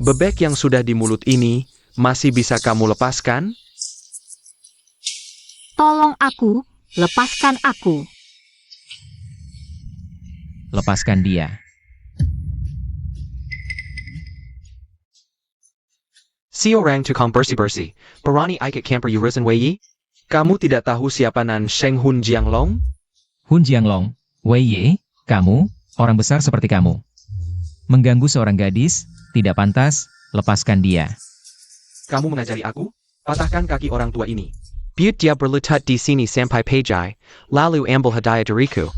Bebek yang sudah di mulut ini, masih bisa kamu lepaskan? Tolong aku, lepaskan aku. Lepaskan dia. Si orang tukang bersih-bersih, berani ikut camper urusan Wei? Kamu tidak tahu siapa Nan Sheng Hun Jianglong? Hun Jianglong, Wei Ye, kamu, orang besar seperti kamu. Mengganggu seorang gadis, tidak pantas, lepaskan dia. Kamu mengajari aku? Patahkan kaki orang tua ini. Biut dia berlutut di sini sampai pejai, lalu ambil hadiah dariku.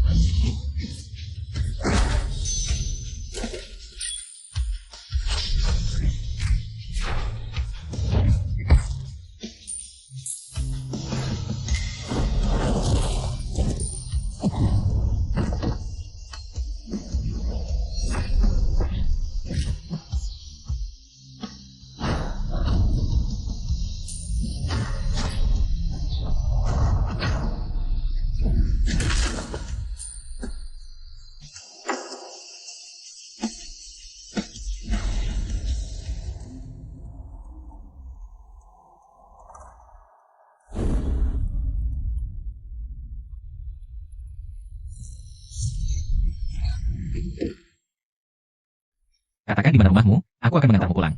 Katakan di mana rumahmu, aku akan mengantarmu pulang.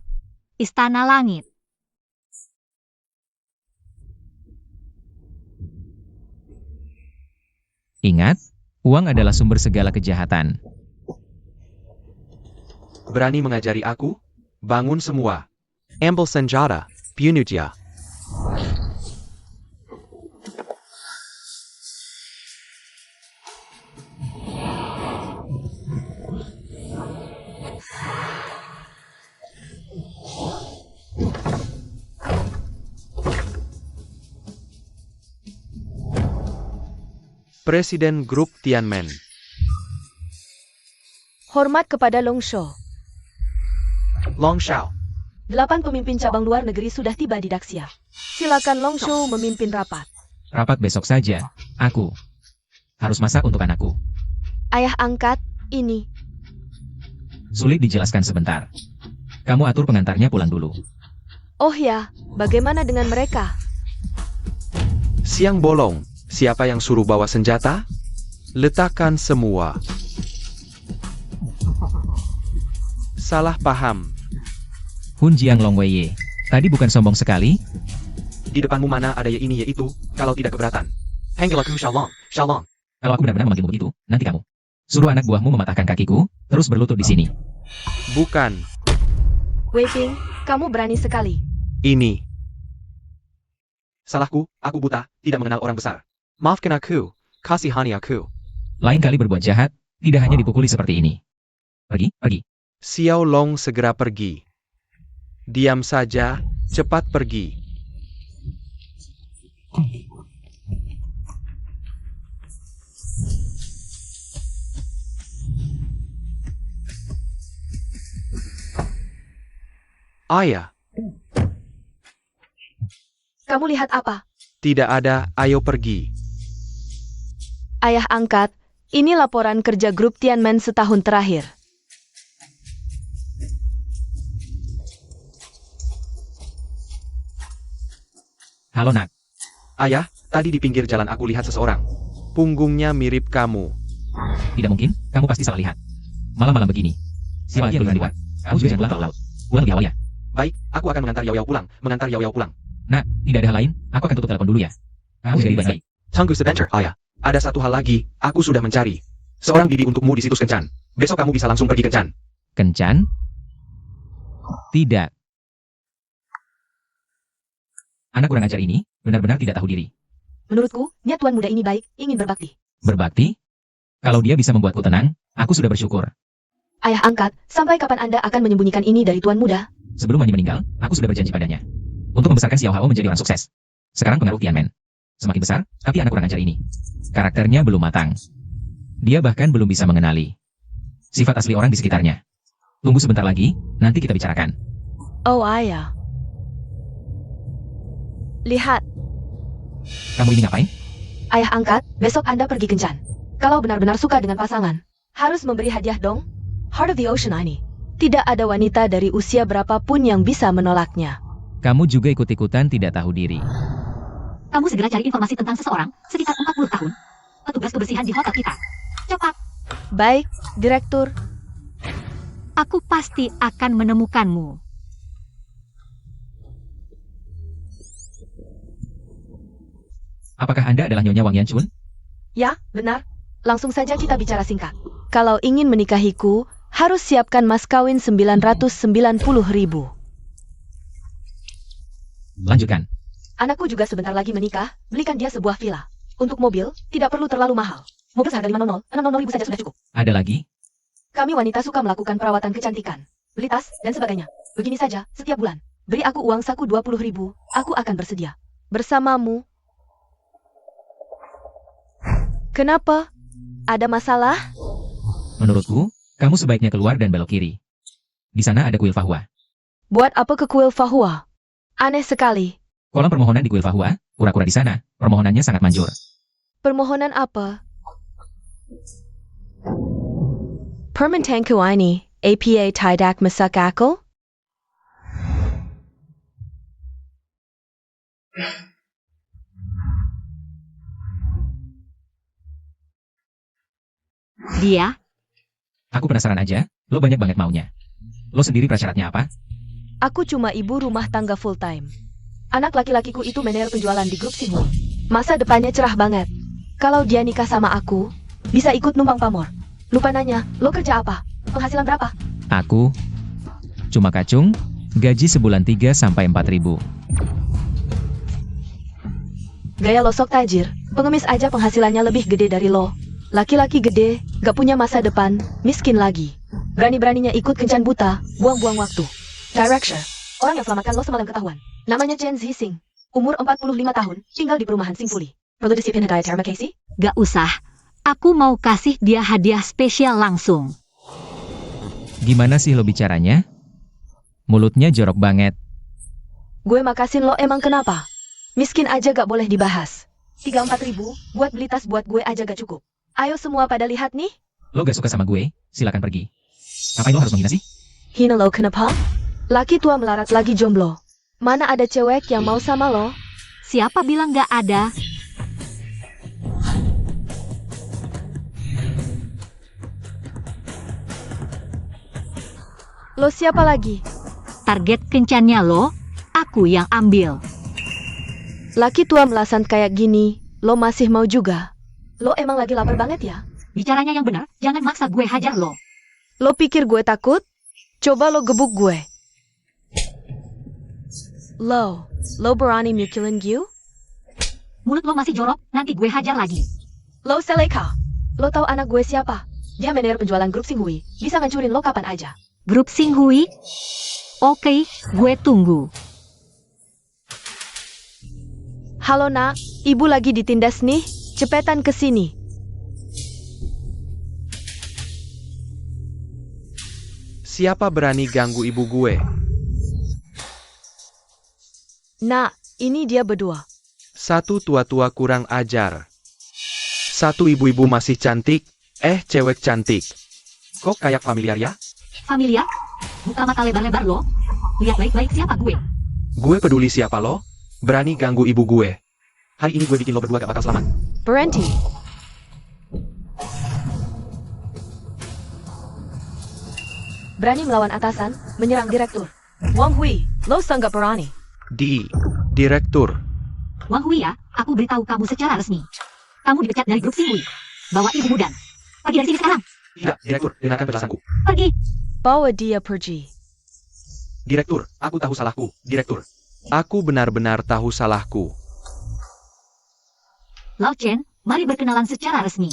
Istana Langit. Ingat, uang adalah sumber segala kejahatan. Berani mengajari aku? Bangun semua. Ambil senjata, bunuh dia. Presiden Grup Tianmen. Hormat kepada Long Shou. Long Shao. 8 pemimpin cabang luar negeri sudah tiba di Daxia. Silakan Long Shou memimpin rapat. Rapat besok saja, aku harus masak untuk anakku. Ayah angkat, ini. Sulit dijelaskan sebentar. Kamu atur pengantarnya pulang dulu. Oh ya, bagaimana dengan mereka? Siang bolong. Siapa yang suruh bawa senjata? Letakkan semua. Salah paham. Hun Jianglong Wei Ye, tadi bukan sombong sekali? Di depanmu mana ada ya ini ya itu, kalau tidak keberatan. Panggil aku Xiaolong, Xiaolong. Kalau aku benar-benar memanggilmu begitu, nanti kamu suruh anak buahmu mematahkan kakiku, terus berlutut di sini. Bukan. Wei Ping, kamu berani sekali. Ini. Salahku, aku buta, tidak mengenal orang besar. Maafkan aku, kasihani aku. Lain kali berbuat jahat, tidak hanya dipukuli seperti ini. Pergi, pergi. Xiao Long segera pergi. Diam saja, cepat pergi. Ayah, Kamu lihat apa? tidak ada, ayo pergi. Ayah angkat, ini laporan kerja grup Tianmen setahun terakhir. Halo nak, Ayah, tadi di pinggir jalan aku lihat seseorang. Punggungnya mirip kamu. tidak mungkin, kamu pasti salah lihat. Malam-malam begini. Siapa lagi yang berani buat? Kamu juga jangan pulang ke laut. Pulang lebih awal ya. Baik, aku akan mengantar Yao Yao pulang. Nak, tidak ada hal lain, aku akan tutup telepon dulu ya. Kamu jadi baik. Tunggu sebentar, Ayah. Ada satu hal lagi, aku sudah mencari. Seorang bibi untukmu di situs Kencan. Besok kamu bisa langsung pergi Kencan. Kencan? Tidak. Anak kurang ajar ini, benar-benar tidak tahu diri. Menurutku, niat tuan muda ini baik, ingin berbakti. Berbakti? Kalau dia bisa membuatku tenang, aku sudah bersyukur. Ayah angkat, sampai kapan Anda akan menyembunyikan ini dari tuan muda? Sebelum Manyi meninggal, aku sudah berjanji padanya. Untuk membesarkan Xiao Hao menjadi orang sukses. Sekarang pengaruh Tianmen. Semakin besar, tapi anak kurang ajar ini. Karakternya belum matang. Dia bahkan belum bisa mengenali sifat asli orang di sekitarnya. Tunggu sebentar lagi, nanti kita bicarakan. Oh ayah. Lihat, Kamu ini ngapain? ayah angkat, besok Anda pergi kencan. Kalau benar-benar suka dengan pasangan, harus memberi hadiah dong. Heart of the Ocean ini. Tidak ada wanita dari usia berapapun yang bisa menolaknya. Kamu juga ikut-ikutan tidak tahu diri. Kamu segera cari informasi tentang seseorang sekitar 40 tahun. Petugas kebersihan di hotel kita. Cepat. Baik, Direktur. Aku pasti akan menemukanmu. Apakah Anda adalah Nyonya Wang Yanchun? Ya, benar. Langsung saja kita bicara singkat. Kalau ingin menikahiku, harus siapkan mas kawin 990.000. Lanjutkan. Anakku juga sebentar lagi menikah, belikan dia sebuah villa. Untuk mobil, tidak perlu terlalu mahal. Mobil seharga 500.000 saja sudah cukup. Ada lagi? Kami wanita suka melakukan perawatan kecantikan, beli tas, dan sebagainya. Begini saja, setiap bulan. Beri aku uang saku 20.000, aku akan bersedia. Bersamamu. Kenapa? Ada masalah? Menurutku, kamu sebaiknya keluar dan belok kiri. Di sana ada kuil Fahua. Buat apa ke kuil Fahua? Aneh sekali. Kolam permohonan di kuil Fahua, kura-kura di sana. Permohonannya sangat manjur. Permohonan apa? Permentangku ini, APA tidak masak akal? Dia, Aku penasaran aja, lo banyak banget maunya. Lo sendiri prasyaratnya apa? Aku cuma ibu rumah tangga full time. Anak laki-lakiku itu manajer penjualan di grup Sinhui. Masa depannya cerah banget. Kalau dia nikah sama aku, bisa ikut numpang pamor. Lupa nanya, lo kerja apa? Penghasilan berapa? Aku cuma kacung, gaji sebulan 3 sampai 4 ribu. Gaya lo sok tajir, pengemis aja penghasilannya lebih gede dari lo. Laki-laki gede, gak punya masa depan, miskin lagi. Berani-beraninya ikut kencan buta, buang-buang waktu. Director, orang yang selamatkan lo semalam ketahuan. Namanya Chen Zixing. Umur 45 tahun, tinggal di perumahan Singfuli. Perlu disiapin hadiah terima kasih? gak usah. Aku mau kasih dia hadiah spesial langsung. Gimana sih lo bicaranya? Mulutnya jorok banget. Gue makasin lo emang kenapa? Miskin aja gak boleh dibahas. 3-4 ribu, buat beli tas buat gue aja gak cukup. Ayo semua pada lihat nih. Lo gak suka sama gue, silakan pergi. Ngapain lo harus menghina sih? Hina lo kenapa? Laki tua melarat lagi jomblo. Mana ada cewek yang mau sama lo? Siapa bilang gak ada? Lo siapa lagi? Target kencannya lo, aku yang ambil. Laki tua melasan kayak gini, lo masih mau juga? Lo emang lagi lapar banget ya? Bicaranya yang benar, jangan maksa gue hajar lo. Lo pikir gue takut? Coba lo gebuk gue. Lo berani mukulin gue? Mulut lo masih jorok, nanti gue hajar lagi. Lo Seleka. Lo tahu anak gue siapa? Dia manajer penjualan grup Singhui. Bisa ngancurin lo kapan aja. Grup Singhui? Oke, gue tunggu. Halo nak, ibu lagi ditindas nih. Cepetan ke sini. Siapa berani ganggu ibu gue? Nak, ini dia berdua. Satu tua-tua kurang ajar. Satu ibu-ibu masih cantik, cewek cantik. Kok kayak familiar ya? Familiar? Buka mata lebar-lebar lo. Lihat baik-baik siapa gue. Gue peduli siapa lo? Berani ganggu ibu gue. Hari ini gue bikin lo berdua gak bakal selamat. Berhenti. Berani melawan atasan, menyerang direktur. Wang Hui, lo sangat berani. Direktur. Wang Hui ya, aku beritahu kamu secara resmi. Kamu dipecat dari grup Singhui. Bawa ibu dan pergi dari sini sekarang. Tidak, direktur, dengarkan penjelasanku. Pergi. Bawa dia pergi. Direktur, aku tahu salahku. Direktur, aku benar-benar tahu salahku. Lao Chen, mari berkenalan secara resmi.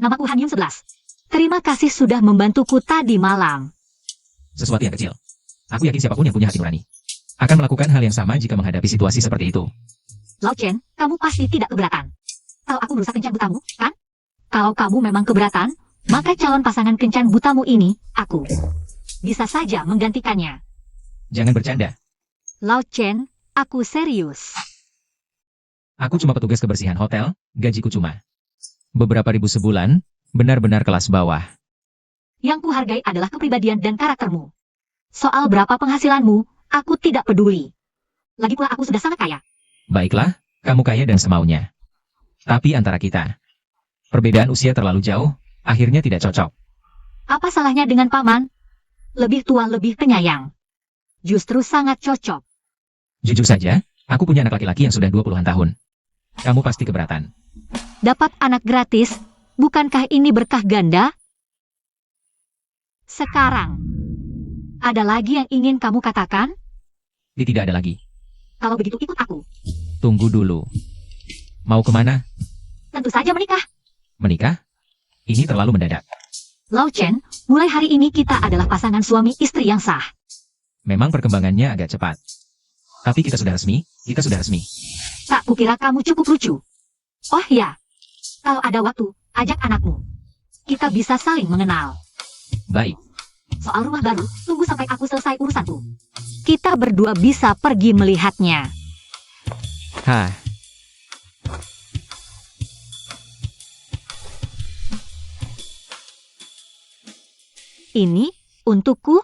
Namaku Han Yun 11. Terima kasih sudah membantuku tadi malam. Sesuatu yang kecil. Aku yakin siapapun yang punya hati nurani akan melakukan hal yang sama jika menghadapi situasi seperti itu. Lao Chen, kamu pasti tidak keberatan. Kalau aku merusak kencan butamu, kan? Kalau kamu memang keberatan, maka calon pasangan kencan butamu ini, aku. Bisa saja menggantikannya. Jangan bercanda. Lao Chen, aku serius. Aku cuma petugas kebersihan hotel, gajiku cuma beberapa ribu sebulan, benar-benar kelas bawah. Yang kuhargai adalah kepribadian dan karaktermu. Soal berapa penghasilanmu, aku tidak peduli. Lagi pula aku sudah sangat kaya. Baiklah, kamu kaya dan semaunya. Tapi antara kita, perbedaan usia terlalu jauh, akhirnya tidak cocok. Apa salahnya dengan paman? Lebih tua, lebih penyayang. Justru sangat cocok. Jujur saja, aku punya anak laki-laki yang sudah 20-an tahun. Kamu pasti keberatan. Dapat anak gratis, bukankah ini berkah ganda? Sekarang, ada lagi yang ingin kamu katakan? Tidak ada lagi. Kalau begitu ikut aku. Tunggu dulu. Mau kemana? Tentu saja menikah. Menikah? Ini terlalu mendadak. Lao Chen, mulai hari ini kita adalah pasangan suami istri yang sah. Memang perkembangannya agak cepat. Tapi kita sudah resmi, Tak kukira kamu cukup lucu. Oh ya, kalau ada waktu, ajak anakmu. Kita bisa saling mengenal. Baik, Soal rumah baru, tunggu sampai aku selesai urusanku. Kita berdua bisa pergi melihatnya. hah, Ini, untukku,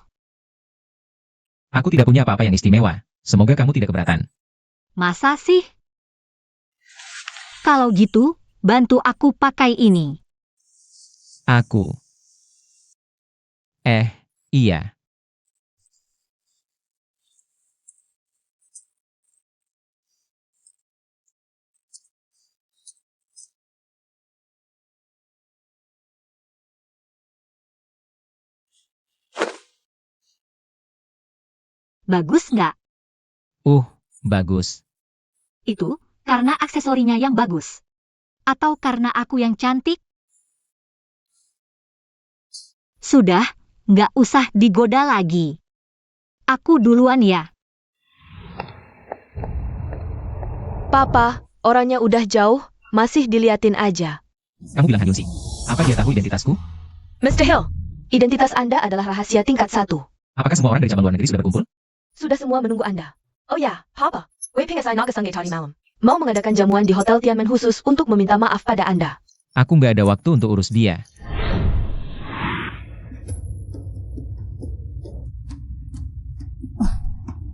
aku tidak punya apa-apa yang istimewa. Semoga kamu tidak keberatan. masa sih? Kalau gitu, bantu aku pakai ini. Aku. Iya. Bagus nggak? Bagus. Itu, karena aksesorinya yang bagus. Atau karena aku yang cantik? Sudah, nggak usah digoda lagi. Aku duluan ya. Papa, orangnya udah jauh, masih diliatin aja. Kamu bilang Hyun sih. Apa dia tahu identitasku? Mr. Hill, identitas Anda adalah rahasia tingkat 1. Apakah semua orang dari cabang luar negeri sudah berkumpul? Sudah semua menunggu Anda. Oh ya, Papa, Wei Ping saya naga tadi malam. Mau mengadakan jamuan di Hotel Tianmen khusus untuk meminta maaf pada Anda. Aku nggak ada waktu untuk urus dia.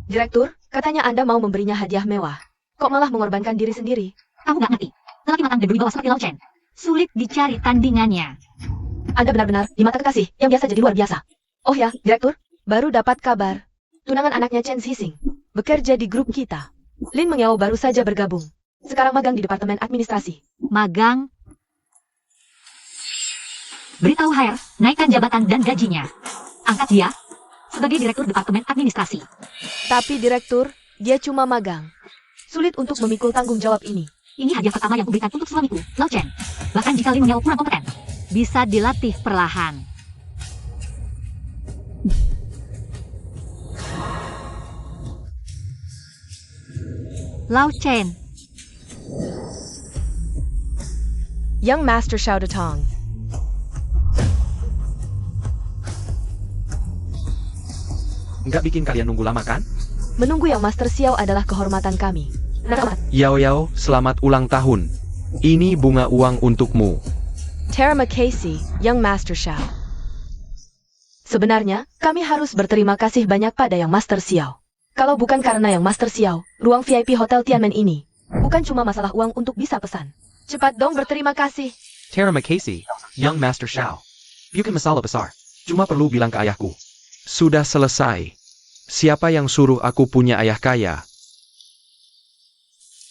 Direktur, katanya Anda mau memberinya hadiah mewah. Kok malah mengorbankan diri sendiri? Kamu nggak ngerti. Lelaki matang dan berwibawa seperti Lao Chen. Sulit dicari tandingannya. Anda benar-benar di mata kekasih yang biasa jadi luar biasa. Oh ya, Direktur, baru dapat kabar. Tunangan anaknya Chen Xixing bekerja di grup kita. Lin Mengyao baru saja bergabung. Sekarang magang di Departemen Administrasi. Magang. Beritahu HR, naikkan jabatan dan gajinya. Angkat dia sebagai Direktur Departemen Administrasi. Tapi Direktur, dia cuma magang. Sulit untuk memikul tanggung jawab ini. Ini hadiah pertama yang kuberikan untuk suamiku, Lao Chen. Bahkan jika Lin Mengyao kurang kompeten, bisa dilatih perlahan. Lao Chen, Young Master Xiao Datang. Nggak bikin kalian nunggu lama kan? Menunggu Yang Master Xiao adalah kehormatan kami. Yao Yao, selamat ulang tahun. Ini bunga uang untukmu. Terima kasih, Young Master Xiao. Sebenarnya, kami harus berterima kasih banyak pada Yang Master Xiao. Kalau bukan karena Yang Master Xiao, ruang VIP Hotel Tianmen ini bukan cuma masalah uang untuk bisa pesan. Cepat dong berterima kasih. Terima kasih, Young Master Xiao. Bikin masalah besar. Cuma perlu bilang ke ayahku. Sudah selesai. Siapa yang suruh aku punya ayah kaya?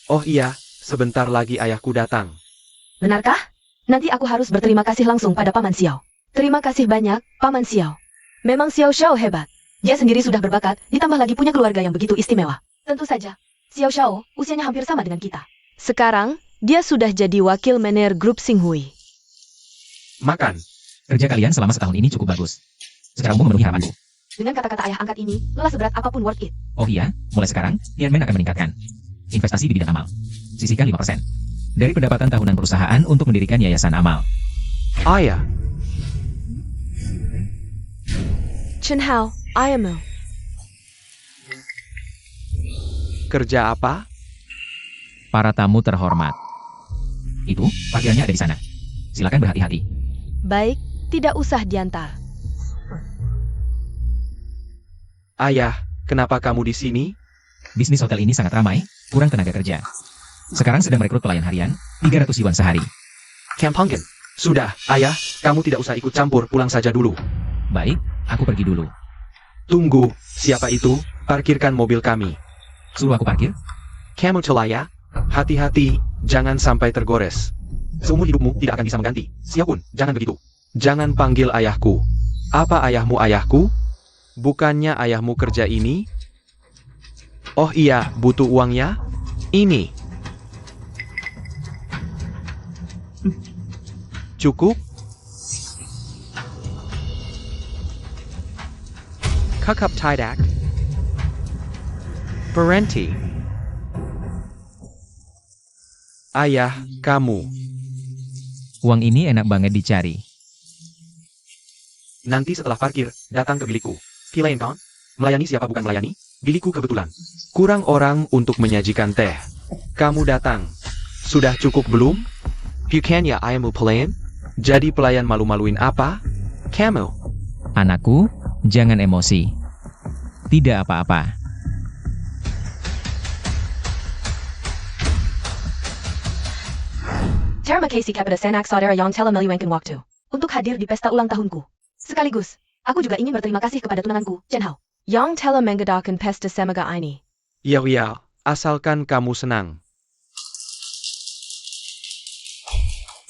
Oh iya, sebentar lagi ayahku datang. Benarkah? Nanti aku harus berterima kasih langsung pada Paman Xiao. Terima kasih banyak, Paman Xiao. Memang Xiao Xiao hebat. Dia sendiri sudah berbakat, ditambah lagi punya keluarga yang begitu istimewa. Tentu saja, Xiao Xiao usianya hampir sama dengan kita. Sekarang, dia sudah jadi wakil manajer grup Xinghui. Makan. Kerja kalian selama setahun ini cukup bagus. Secara umum memenuhi harapanku. Dengan kata-kata ayah angkat ini, lelah seberat apapun worth it. Oh iya, mulai sekarang, Tianmen akan meningkatkan investasi di bidang amal. Sisihkan 5% dari pendapatan tahunan perusahaan untuk mendirikan yayasan amal. Ayah, Chen Hao, Ayamu. kerja apa? Para tamu terhormat. Itu, pakaiannya ada di sana. Silakan berhati-hati. Baik, tidak usah diantar. Ayah, kenapa kamu di sini? Bisnis hotel ini sangat ramai, kurang tenaga kerja. Sekarang sedang merekrut pelayan harian, 300 yuan sehari. Kampangan. Sudah, ayah, kamu tidak usah ikut campur, pulang saja dulu. Baik, aku pergi dulu. Tunggu, siapa itu? Parkirkan mobil kami. Suruh aku parkir? Kamu celaya? Hati-hati, jangan sampai tergores. Seumur hidupmu tidak akan bisa mengganti. Siapun, jangan begitu. Jangan panggil ayahku. Apa ayahmu ayahku? Bukannya ayahmu kerja ini? Oh iya, butuh uangnya? Ini. Cukup? Kakap tidak. Berhenti. Ayah, kamu. Uang ini enak banget dicari. Nanti setelah parkir, datang ke bilikku. Kilain kan? Melayani siapa bukan melayani? Bilikku kebetulan. Kurang orang untuk menyajikan teh. Kamu datang. Sudah cukup belum? Bukannya ayahmu pelayan? Jadi pelayan malu-maluin apa? Kamu. Anakku, jangan emosi. Tidak apa-apa. Terima kasih kepada sanak saudara yang telah meluangkan waktu untuk hadir di pesta ulang tahunku. Sekaligus, aku juga ingin berterima kasih kepada tunanganku, Chen Hao, yang telah mengadakan pesta semoga ini. Ya, asalkan kamu senang.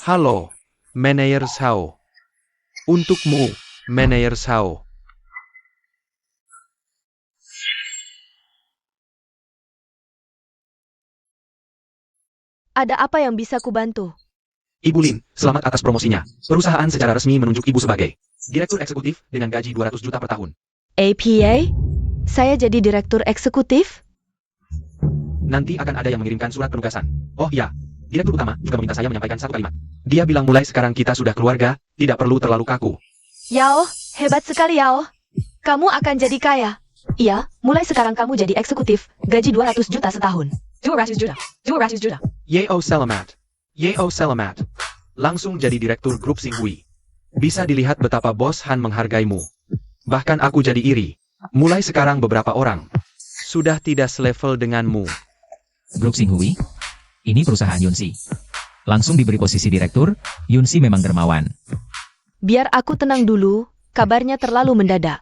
Halo, Manager Shao. Untukmu, Manager Shao. Ada apa yang bisa kubantu? Ibu Lin, selamat atas promosinya. Perusahaan secara resmi menunjuk ibu sebagai Direktur Eksekutif dengan gaji 200 juta per tahun. APA? Saya jadi Direktur Eksekutif? Nanti akan ada yang mengirimkan surat penugasan. Oh iya, Direktur Utama juga meminta saya menyampaikan satu kalimat. Dia bilang mulai sekarang kita sudah keluarga, tidak perlu terlalu kaku. Yao, hebat sekali Yao. Kamu akan jadi kaya. Iya, mulai sekarang kamu jadi eksekutif, gaji 200 juta setahun. 200 juta. Yeo selamat. Yeo selamat. Langsung jadi Direktur Grup Xinghui. Bisa dilihat betapa Bos Han menghargaimu. Bahkan aku jadi iri. Mulai sekarang beberapa orang sudah tidak selevel denganmu. Grup Xinghui? Ini perusahaan Yunsi. Langsung diberi posisi direktur, Yunsi memang dermawan. Biar aku tenang dulu, kabarnya terlalu mendadak.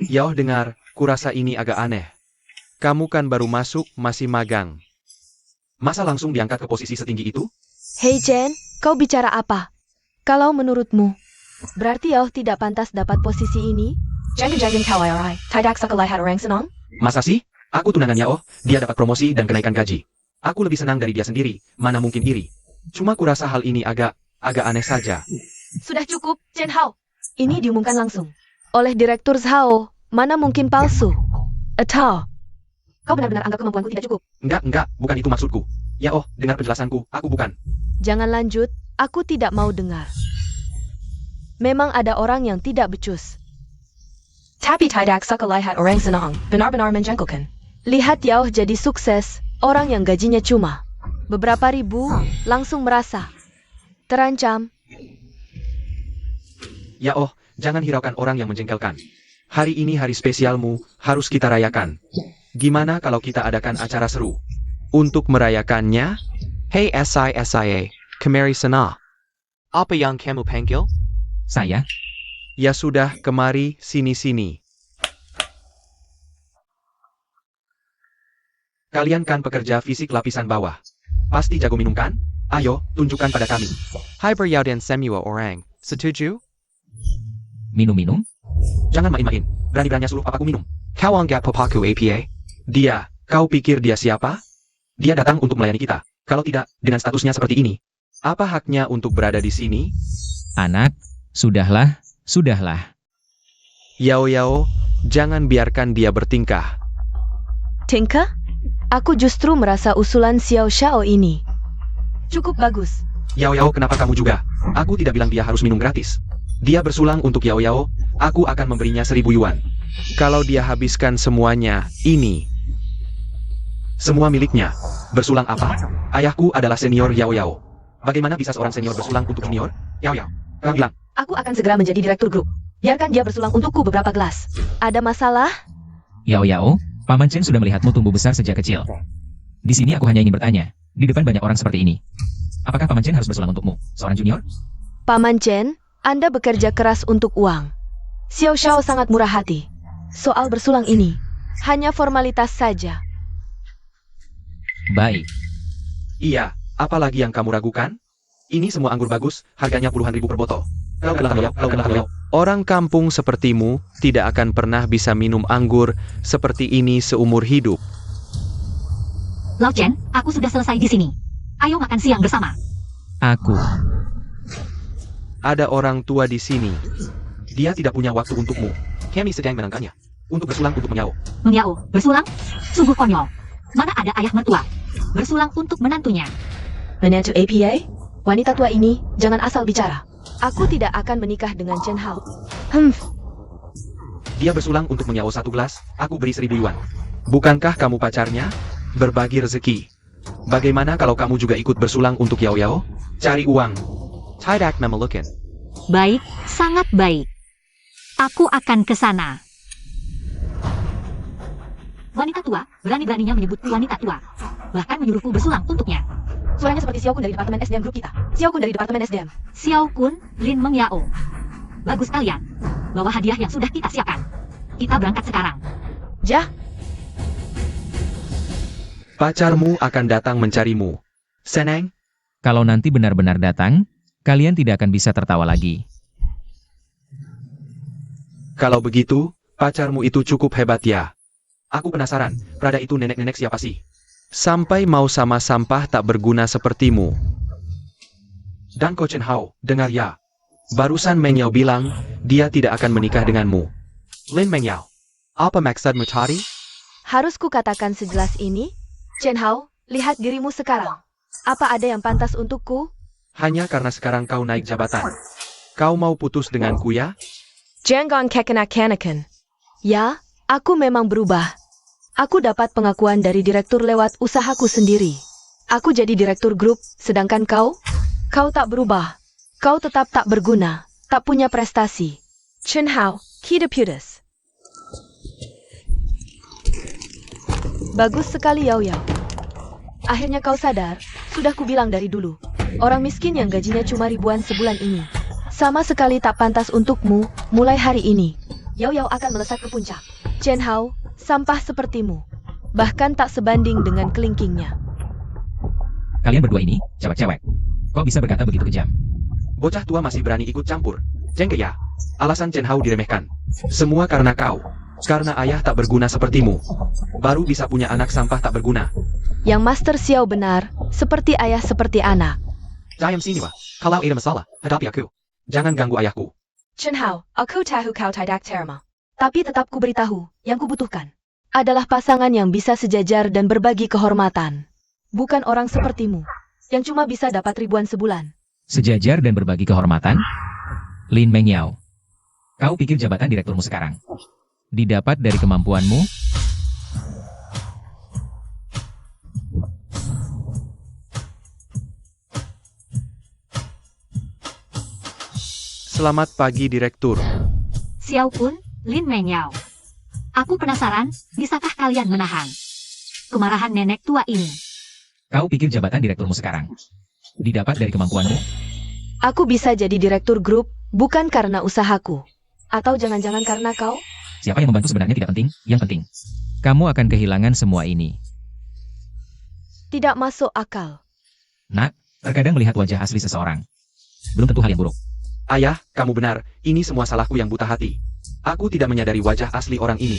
Yao dengar, kurasa ini agak aneh. Kamu kan baru masuk, masih magang. Masa langsung diangkat ke posisi setinggi itu? Hei Chen, kau bicara apa? Kalau menurutmu, berarti Yao tidak pantas dapat posisi ini? Jangan kau ai, tidak sekelai hat orang senang? Masa sih? Aku tunangan Yao, dia dapat promosi dan kenaikan gaji. Aku lebih senang dari dia sendiri, mana mungkin iri. Cuma kurasa hal ini agak aneh saja. Sudah cukup, Chen Hao. Ini diumumkan langsung oleh Direktur Zhao, mana mungkin palsu? Atau kau benar-benar anggap kemampuanku tidak cukup? Enggak, bukan itu maksudku. Yao, dengar penjelasanku, aku bukan. Jangan lanjut, aku tidak mau dengar. Memang ada orang yang tidak becus. Tapi tidak sekelai hat orang senang, benar-benar menjengkelkan. Lihat Yao jadi sukses, orang yang gajinya cuma beberapa ribu, langsung merasa terancam. Yao, jangan hiraukan orang yang menjengkelkan. Hari ini hari spesialmu, harus kita rayakan. Gimana kalau kita adakan acara seru? Untuk merayakannya, hey SIA, kemari sana. Apa yang kamu panggil? Saya? Ya sudah, kemari, sini. Kalian kan pekerja fisik lapisan bawah. Pasti jago minum kan? Ayo, tunjukkan pada kami. Hai Beryao dan semua orang, setuju? Minum-minum? Jangan main-main, berani-beraninya suruh papaku minum. Kau anggap papaku APA? Dia, kau pikir dia siapa? Dia datang untuk melayani kita. Kalau tidak, dengan statusnya seperti ini, apa haknya untuk berada di sini? Anak, sudahlah. Yao, jangan biarkan dia bertingkah. Tingkah? Aku justru merasa usulan Xiao Xiao ini cukup bagus. Yao, kenapa kamu juga? Aku tidak bilang dia harus minum gratis. Dia bersulang untuk Yao, aku akan memberinya 1000 yuan. Kalau dia habiskan semuanya, ini semua miliknya. Bersulang apa? Ayahku adalah senior Yao. Bagaimana bisa seorang senior bersulang untuk junior? Yao, kau bilang. Aku akan segera menjadi direktur grup. Biarkan dia bersulang untukku beberapa gelas. Ada masalah? Yao Yao, Paman Chen sudah melihatmu tumbuh besar sejak kecil. Di sini aku hanya ingin bertanya, di depan banyak orang seperti ini. Apakah Paman Chen harus bersulang untukmu, seorang junior? Paman Chen, Anda bekerja keras untuk uang. Xiao Xiao sangat murah hati. Soal bersulang ini, hanya formalitas saja. Baik, Iya, apalagi yang kamu ragukan? Ini semua anggur bagus, harganya puluhan ribu per botol. Orang kampung sepertimu tidak akan pernah bisa minum anggur seperti ini seumur hidup. Lao Chen, aku sudah selesai di sini. Ayo makan siang bersama. aku. Ada orang tua di sini. Dia tidak punya waktu untukmu. Kami sedang menangkannya. Untuk bersulang untuk menyau. Mengyao, bersulang? Sungguh konyol. Mana ada ayah mertua? Bersulang untuk menantunya. Menantu APA? Wanita tua ini, jangan asal bicara. Aku tidak akan menikah dengan Chen Hao. Dia bersulang untuk menyau 1 gelas, aku beri 1.000 yuan. Bukankah kamu pacarnya? Berbagi rezeki. Bagaimana kalau kamu juga ikut bersulang untuk Yao Yao? Cari uang. Tidak memelukan. Baik, sangat baik. Aku akan ke sana. Wanita tua, berani-beraninya menyebutku wanita tua. Bahkan menyuruhku bersulang untuknya. Suaranya seperti Xiao Kun dari Departemen SDM grup kita. Xiao Kun dari Departemen SDM. Xiao Kun, Lin Mengyao. Bagus kalian. Bawa hadiah yang sudah kita siapkan. Kita berangkat sekarang. Jah, Pacarmu akan datang mencarimu. Seneng? Kalau nanti benar-benar datang, kalian tidak akan bisa tertawa lagi. Kalau begitu, pacarmu itu cukup hebat ya. Aku penasaran, Prada itu nenek-nenek siapa sih? Sampai mau sama sampah tak berguna sepertimu. Dan Ko Chen Hao, dengar ya. Barusan Meng Yao bilang, dia tidak akan menikah denganmu. Lin Meng Yao, apa maksudmu tadi? harus kukatakan sejelas ini? Chen Hao, lihat dirimu sekarang. Apa ada yang pantas untukku? Hanya karena sekarang kau naik jabatan. Kau mau putus denganku ya? Jangan kekanak-kanakan. Ya, aku memang berubah. Aku dapat pengakuan dari direktur lewat usahaku sendiri. Aku jadi direktur grup, sedangkan kau? Kau tak berubah. Kau tetap tak berguna, tak punya prestasi. Chen Hao, hidup Judas. Bagus sekali Yao Yao. Akhirnya kau sadar, sudah kubilang dari dulu. Orang miskin yang gajinya cuma ribuan sebulan ini. Sama sekali tak pantas untukmu, mulai hari ini. Yao Yao akan melesat ke puncak. Chen Hao, sampah sepertimu. Bahkan tak sebanding dengan kelingkingnya. Kalian berdua ini, cewek-cewek. Kok bisa berkata begitu kejam? Bocah tua masih berani ikut campur. Jengke ya. Alasan Chen Hao diremehkan. Semua karena kau. Karena ayah tak berguna sepertimu. Baru bisa punya anak sampah tak berguna. Yang Master Xiao benar, seperti ayah seperti anak. Diam sini wah. Kalau ada masalah, hadapi aku. Jangan ganggu ayahku. Chen Hao, aku tahu kau tidak terima. Tapi tetap ku beritahu, yang kubutuhkan adalah pasangan yang bisa sejajar dan berbagi kehormatan. Bukan orang sepertimu, yang cuma bisa dapat ribuan sebulan. Sejajar dan berbagi kehormatan? Lin Mengyao, kau pikir jabatan direkturmu sekarang didapat dari kemampuanmu? Selamat pagi Direktur. Xiao Kun, Lin Mengyao. Aku penasaran, bisakah kalian menahan kemarahan nenek tua ini? Kau pikir jabatan direkturmu sekarang didapat dari kemampuanmu? Aku bisa jadi direktur grup, bukan karena usahaku. Atau jangan-jangan karena kau? Siapa yang membantu sebenarnya tidak penting, yang penting kamu akan kehilangan semua ini. Tidak masuk akal. Nak, terkadang melihat wajah asli seseorang belum tentu hal yang buruk. Ayah, kamu benar. Ini semua salahku yang buta hati. Aku tidak menyadari wajah asli orang ini.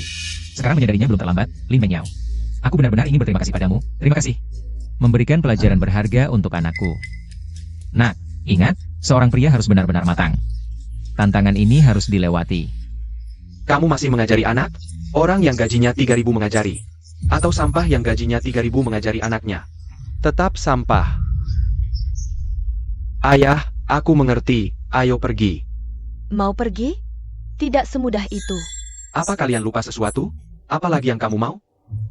Sekarang menyadarinya belum terlambat, Lin Mengyao. Aku benar-benar ingin berterima kasih padamu. Terima kasih. Memberikan pelajaran berharga untuk anakku. Nak, ingat, seorang pria harus benar-benar matang. Tantangan ini harus dilewati. Kamu masih mengajari anak? Orang yang gajinya 3.000 mengajari. Atau sampah yang gajinya 3.000 mengajari anaknya. Tetap sampah. Ayah, aku mengerti. Ayo pergi. Mau pergi? Tidak semudah itu. Apa kalian lupa sesuatu? Apalagi yang kamu mau?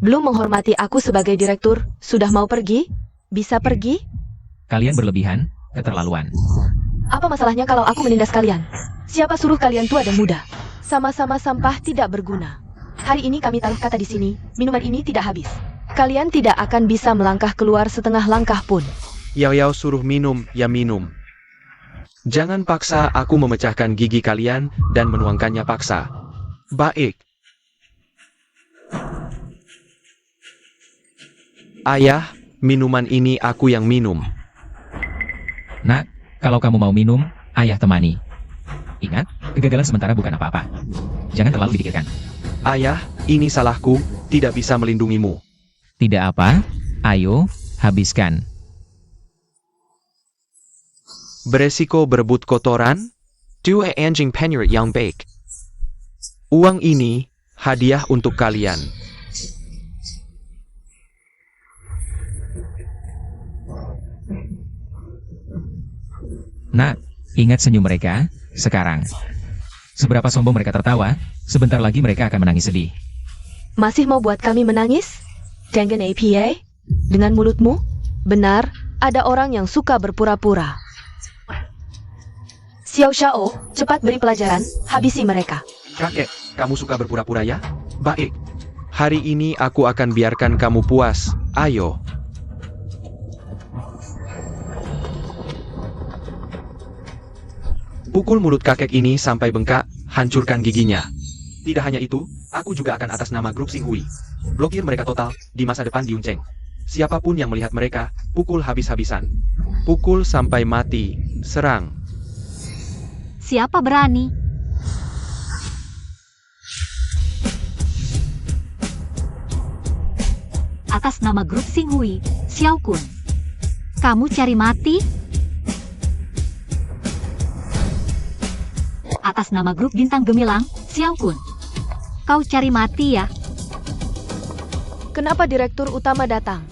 Belum menghormati aku sebagai direktur, sudah mau pergi? Bisa pergi? Kalian berlebihan, keterlaluan. Apa masalahnya kalau aku menindas kalian? Siapa suruh kalian tua dan muda? Sama-sama sampah tidak berguna. Hari ini kami taruh kata di sini, minuman ini tidak habis. Kalian tidak akan bisa melangkah keluar setengah langkah pun. Yao Yao suruh minum, ya minum. Jangan paksa aku memecahkan gigi kalian dan menuangkannya paksa. Baik. Ayah, minuman ini aku yang minum. Nak, kalau kamu mau minum, ayah temani. Ingat, kegagalan sementara bukan apa-apa. Jangan terlalu dipikirkan. Ayah, ini salahku, tidak bisa melindungimu. Tidak apa, ayo, habiskan. Beresiko berebut kotoran? Dua anjing penyer yang baik. Uang ini, hadiah untuk kalian. Nak, ingat senyum mereka, sekarang. Seberapa sombong mereka tertawa, sebentar lagi mereka akan menangis sedih. Masih mau buat kami menangis? Dengan APA? Dengan mulutmu? Benar, ada orang yang suka berpura-pura. Xiao Xiao, cepat beri pelajaran, habisi mereka. Kakek, kamu suka berpura-pura ya? Baik. Hari ini aku akan biarkan kamu puas. Ayo. Pukul mulut kakek ini sampai bengkak, hancurkan giginya. Tidak hanya itu, aku juga akan atas nama grup Xinghui. Blokir mereka total, di masa depan di Yunceng. Siapapun yang melihat mereka, pukul habis-habisan. Pukul sampai mati, serang. Siapa berani? Atas nama grup Xinghui, Xiao Kun. Kamu cari mati? Atas nama grup Bintang Gemilang, Xiao Kun. Kau cari mati ya? Kenapa direktur utama datang?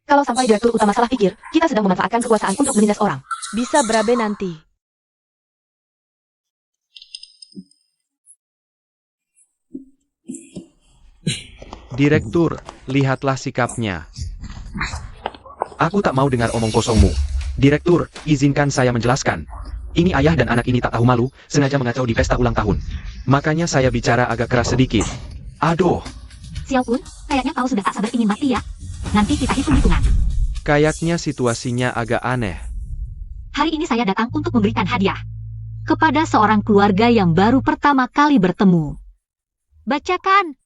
Kalau sampai direktur utama salah pikir, kita sedang memanfaatkan kekuasaan untuk menindas orang. Bisa berabe nanti. Direktur, lihatlah sikapnya. Aku tak mau dengar omong kosongmu. Direktur, izinkan saya menjelaskan. Ini ayah dan anak ini tak tahu malu, sengaja mengacau di pesta ulang tahun. Makanya saya bicara agak keras sedikit. Aduh. Xiao Kun, kayaknya kau sudah tak sabar ingin mati ya? Nanti kita hitung-hitungan. Kayaknya situasinya agak aneh. Hari ini saya datang untuk memberikan hadiah kepada seorang keluarga yang baru pertama kali bertemu. Bacakan.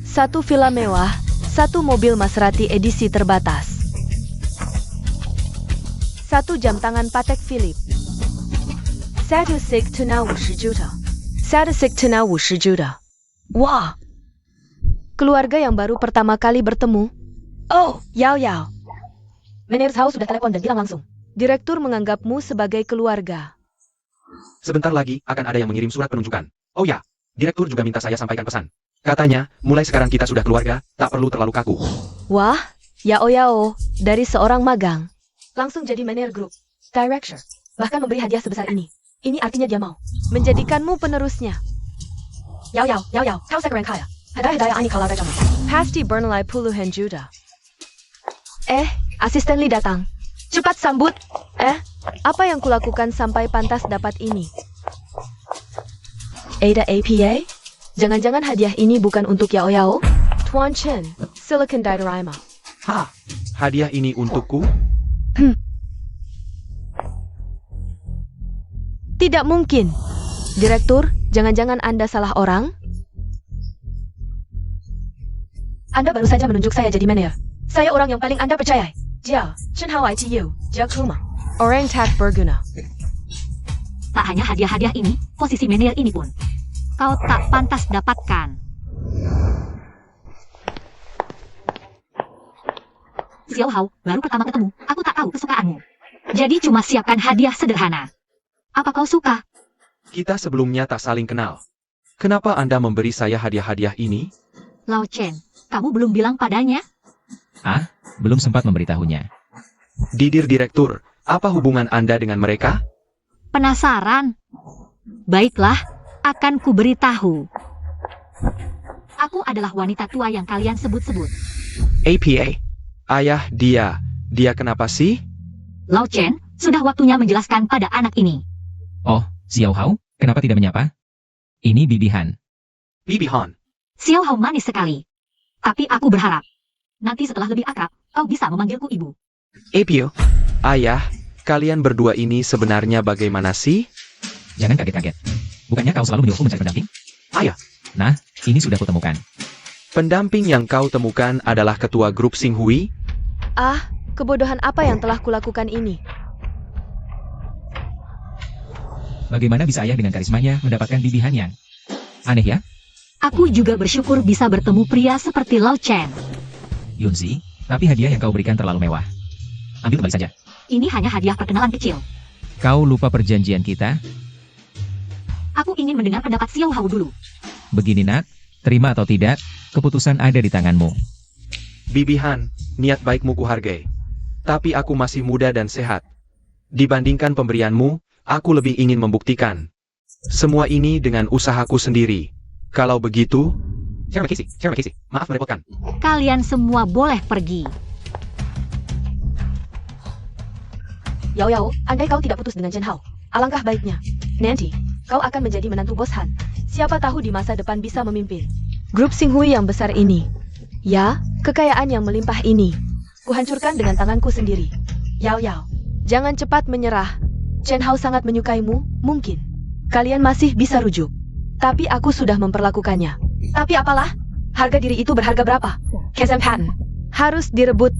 1 villa mewah, 1 mobil Maserati edisi terbatas. 1 jam tangan Patek Philippe. 1 sik tuna 50 juta. 1 sik tuna 50 juta. Wah. Keluarga yang baru pertama kali bertemu. Oh, Yao Yao. Mener Zhao sudah telepon dan bilang langsung. Direktur menganggapmu sebagai keluarga. Sebentar lagi akan ada yang mengirim surat penunjukan. Oh ya, direktur juga minta saya sampaikan pesan. Katanya, mulai sekarang kita sudah keluarga, tak perlu terlalu kaku. Wah, Yao Yao, dari seorang magang. Langsung jadi manajer grup, director, bahkan memberi hadiah sebesar ini. Ini artinya dia mau menjadikanmu penerusnya. Yao Yao, Yao Yao, kau sekarang kaya. Hadiah ini kalau ada pasti bernilai puluhan juta. Asisten Li datang. Cepat sambut. Apa yang kulakukan sampai pantas dapat ini? Ada APA? Jangan-jangan hadiah ini bukan untuk Yao Yao? Tuan Chen, Silicon Diorama. Hah, hadiah ini untukku? Tidak mungkin. Direktur, jangan-jangan Anda salah orang? Anda baru saja menunjuk saya jadi manajer. Saya orang yang paling Anda percayai. Jia, Chen Hao ITU, Jia Kuma. Orang tak berguna. Tak hanya hadiah-hadiah ini, posisi manajer ini pun kau tak pantas dapatkan. Xiao Hao, baru pertama ketemu, aku tak tahu kesukaanmu. Jadi cuma siapkan hadiah sederhana. Apa kau suka? Kita sebelumnya tak saling kenal. Kenapa Anda memberi saya hadiah-hadiah ini? Lao Chen, kamu belum bilang padanya? Belum sempat memberitahunya. Didir direktur, apa hubungan Anda dengan mereka? Penasaran? Baiklah, akan kuberitahu. Aku adalah wanita tua yang kalian sebut-sebut. APA. Ayah, dia kenapa sih? Lao Chen, sudah waktunya menjelaskan pada anak ini. Oh, Xiao Hao, kenapa tidak menyapa? Ini Bibi Han. Bibi Han. Xiao Hao manis sekali. Tapi aku berharap, nanti setelah lebih akrab, kau bisa memanggilku ibu. Epio. Ayah, kalian berdua ini sebenarnya bagaimana sih? Jangan kaget-kaget. Bukannya kau selalu menyuruhku mencari pendamping? Ayah. Nah, ini sudah kutemukan. Pendamping yang kau temukan adalah ketua grup Xinghui? Ah, kebodohan apa yang telah kulakukan ini? Bagaimana bisa ayah dengan karismanya mendapatkan Bibi Han yang aneh ya? Aku juga bersyukur bisa bertemu pria seperti Lao Chen. Yunzi, tapi hadiah yang kau berikan terlalu mewah. Ambil kembali saja. Ini hanya hadiah perkenalan kecil. Kau lupa perjanjian kita? Aku ingin mendengar pendapat Xiao Hao dulu. Begini nak, terima atau tidak, keputusan ada di tanganmu. Bibi Han, niat baikmu kuhargai. Tapi aku masih muda dan sehat. Dibandingkan pemberianmu, aku lebih ingin membuktikan. Semua ini dengan usahaku sendiri. Kalau begitu... Share Casey, maaf merepotkan. Kalian semua boleh pergi. Yao Yao, andai kau tidak putus dengan Chen Hao, alangkah baiknya. Nanti, kau akan menjadi menantu Bos Han. Siapa tahu di masa depan bisa memimpin grup Xinghui yang besar ini. Ya, kekayaan yang melimpah ini. Kuhancurkan dengan tanganku sendiri. Yao Yao, jangan cepat menyerah. Chen Hao sangat menyukaimu, mungkin. Kalian masih bisa rujuk. Tapi aku sudah memperlakukannya. Tapi apalah? Harga diri itu berharga berapa? Kezem Patton. Harus direbut.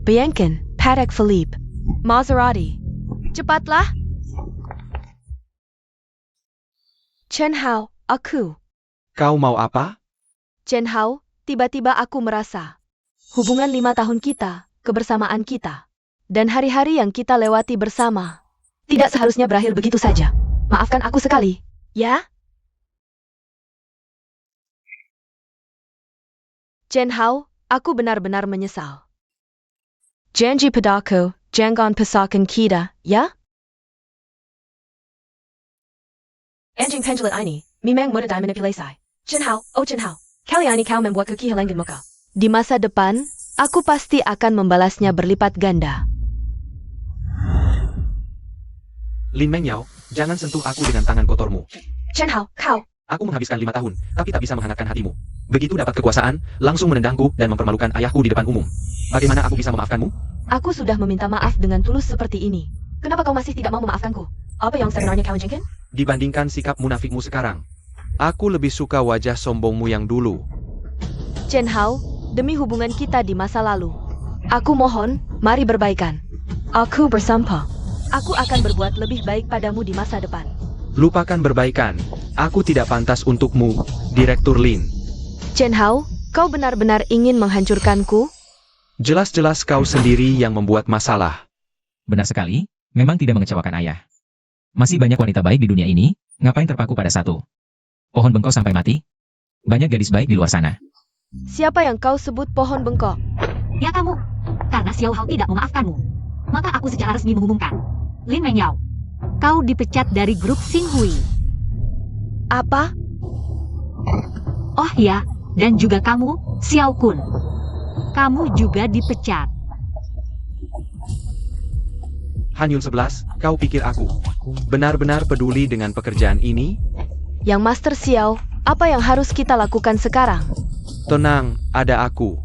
Biancan, Patek Philippe, Maserati. Cepatlah. Chen Hao, aku. Kau mau apa? Chen Hao, tiba-tiba aku merasa. Hubungan 5 tahun kita, kebersamaan kita, dan hari-hari yang kita lewati bersama, tidak seharusnya berakhir begitu saja. Maafkan aku sekali, ya? Chen Hao, aku benar-benar menyesal. Janji padaku, jangan pesahkan kita, ya? Anjing penjulit ini, memang mudah dimanipulasi. Chen Hao, oh Chen Hao, kali ini kau membuatku kehilangan muka. Di masa depan, aku pasti akan membalasnya berlipat ganda. Lin Mengyao, jangan sentuh aku dengan tangan kotormu. Chen Hao, kau. Aku menghabiskan 5 tahun, tapi tak bisa menghangatkan hatimu. Begitu dapat kekuasaan, langsung menendangku dan mempermalukan ayahku di depan umum. Bagaimana aku bisa memaafkanmu? Aku sudah meminta maaf dengan tulus seperti ini. Kenapa kau masih tidak mau memaafkanku? Apa yang sebenarnya kau jengkel? Dibandingkan sikap munafikmu sekarang, aku lebih suka wajah sombongmu yang dulu. Chen Hao, demi hubungan kita di masa lalu, aku mohon, mari berbaikan. Aku bersumpah. Aku akan berbuat lebih baik padamu di masa depan. Lupakan berbaikan. Aku tidak pantas untukmu, Direktur Lin. Chen Hao, kau benar-benar ingin menghancurkanku? Jelas-jelas kau sendiri yang membuat masalah. Benar sekali, memang tidak mengecewakan ayah. Masih banyak wanita baik di dunia ini, ngapain terpaku pada satu pohon bengkok sampai mati? Banyak gadis baik di luar sana. Siapa yang kau sebut pohon bengkok? Ya kamu. Karena Xiao Hao tidak memaafkanmu, maka aku secara resmi mengumumkan. Lin Mengyao, kau dipecat dari grup Xinghui. Apa? Oh ya, dan juga kamu, Xiao Kun. Kamu juga dipecat. Hanyun 11, kau pikir aku benar-benar peduli dengan pekerjaan ini? Yang Master Xiao, apa yang harus kita lakukan sekarang? Tenang, ada aku.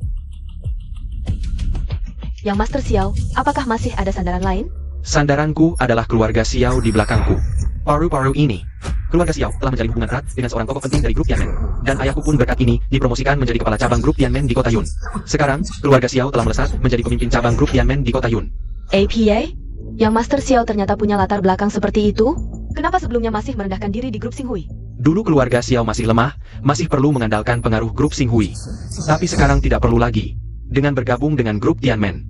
Yang Master Xiao, apakah masih ada sandaran lain? Sandaranku adalah keluarga Xiao di belakangku. Paru-paru ini. Keluarga Xiao telah menjalin hubungan erat dengan seorang tokoh penting dari grup Tianmen. Dan ayahku pun berkat ini dipromosikan menjadi kepala cabang grup Tianmen di kota Yun. Sekarang, keluarga Xiao telah melesat menjadi pemimpin cabang grup Tianmen di kota Yun. APA? Yang Master Xiao ternyata punya latar belakang seperti itu? Kenapa sebelumnya masih merendahkan diri di grup Xinghui? Dulu keluarga Xiao masih lemah, masih perlu mengandalkan pengaruh grup Xinghui. Tapi sekarang tidak perlu lagi. Dengan bergabung dengan grup Tianmen,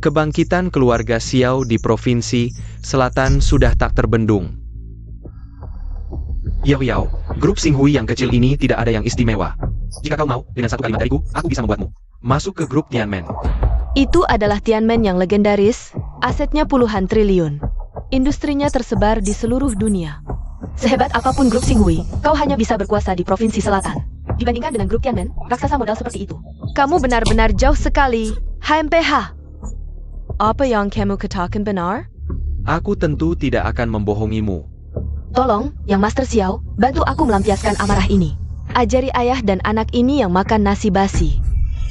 kebangkitan keluarga Xiao di provinsi selatan sudah tak terbendung. Yao, grup Xinghui yang kecil ini tidak ada yang istimewa. Jika kau mau, dengan satu kalimat dariku, aku bisa membuatmu masuk ke grup Tianmen. Itu adalah Tianmen yang legendaris, asetnya puluhan triliun. Industrinya tersebar di seluruh dunia. Sehebat apapun grup Xinghui, kau hanya bisa berkuasa di provinsi selatan. Dibandingkan dengan grup Tianmen, raksasa modal seperti itu. Kamu benar-benar jauh sekali, HMPH. Apa yang kamu katakan benar? Aku tentu tidak akan membohongimu. Tolong, Yang Master Xiao, bantu aku melampiaskan amarah ini. Ajari ayah dan anak ini yang makan nasi basi.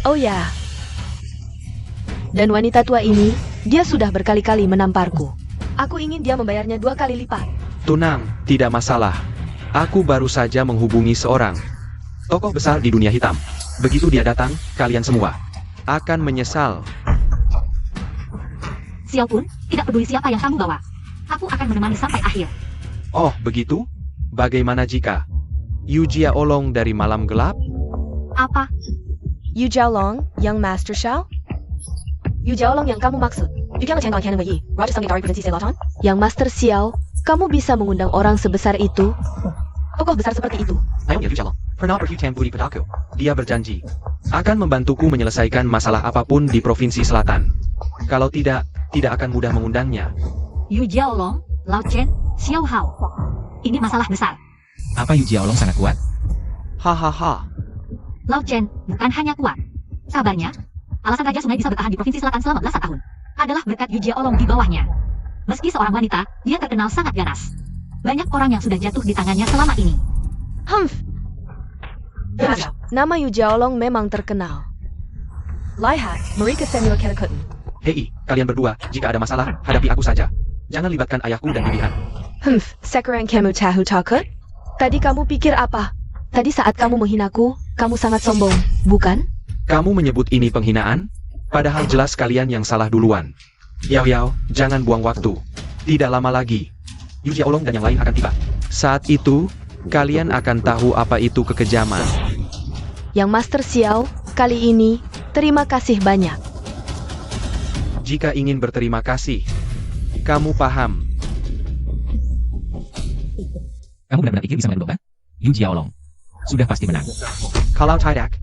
Oh ya. Dan wanita tua ini, dia sudah berkali-kali menamparku. Aku ingin dia membayarnya 2 kali lipat. Tenang, tidak masalah. Aku baru saja menghubungi seorang tokoh besar di dunia hitam. Begitu dia datang, kalian semua akan menyesal. Xiao pun, tidak peduli siapa yang kamu bawa. Aku akan menemani sampai akhir. Oh, begitu? Bagaimana jika Yu Jia Olong dari malam gelap? Apa? Yu Jiaolong, Young Master Xiao? Yu Jiaolong yang kamu maksud. Yang Master Xiao, kamu bisa mengundang orang sebesar itu? Tokoh besar seperti itu? Dia berjanji akan membantuku menyelesaikan masalah apapun di Provinsi Selatan. Kalau tidak akan mudah mengundangnya. Yu Jiaolong, Lao Chen, Xiao Hao. Ini masalah besar. Apa Yu Jiaolong sangat kuat? Hahaha. Lao Chen bukan hanya kuat. Kabarnya, alasan Raja Sungai bisa bertahan di Provinsi Selatan selama belasan tahun adalah berkat Yu Jiaolong di bawahnya. Meski seorang wanita, dia terkenal sangat ganas. Banyak orang yang sudah jatuh di tangannya selama ini. Nama Yu Jiaolong memang terkenal. Lihat, mereka Samuel Kerekuten. Hei, kalian berdua, jika ada masalah, hadapi aku saja. Jangan libatkan ayahku dan bibihan. Sekarang kamu tahu takut? Tadi kamu pikir apa? Tadi saat kamu menghinaku, kamu sangat sombong, bukan? Kamu menyebut ini penghinaan? Padahal jelas kalian yang salah duluan. Yao, jangan buang waktu. Tidak lama lagi, Yu Jiaolong dan yang lain akan tiba. Saat itu, kalian akan tahu apa itu kekejaman. Yang Master Xiao, kali ini, terima kasih banyak. Jika ingin berterima kasih, kamu paham. Kamu benar-benar pikir bisa mengadu domba? Yu Jiaolong sudah pasti menang. Kalau tidak,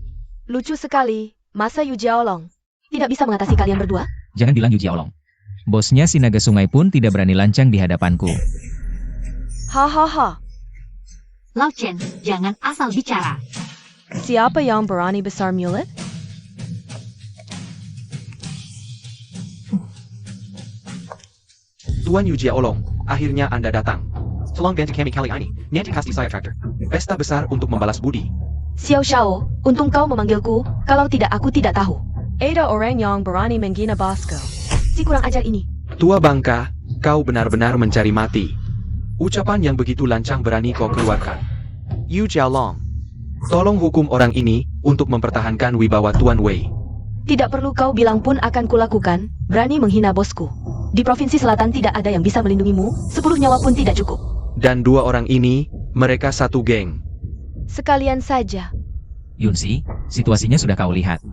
Lucu sekali, masa Yu Jiaolong tidak bisa mengatasi kalian berdua? Jangan bilang Yu Jiaolong. Bosnya si naga sungai pun tidak berani lancang di hadapanku. Hahaha, Lao Chen, jangan asal bicara. siapa yang berani besar mulut? Tuan Yu Jiaolong, akhirnya Anda datang. Tolong bantu kami kali ini. Nanti pasti saya traktir. Pesta besar untuk membalas budi. Xiao Shao, untung kau memanggilku, kalau tidak aku tidak tahu. Ada orang yang berani menghina bosku. Si kurang ajar ini. Tua bangka, kau benar-benar mencari mati. Ucapan yang begitu lancang berani kau keluarkan. Yu Jiaolong, tolong hukum orang ini untuk mempertahankan wibawa Tuan Wei. Tidak perlu kau bilang pun akan kulakukan, berani menghina bosku. Di Provinsi Selatan tidak ada yang bisa melindungimu, 10 nyawa pun tidak cukup. Dan 2 orang ini, mereka satu geng. Sekalian saja. Yunsi, situasinya sudah kau lihat.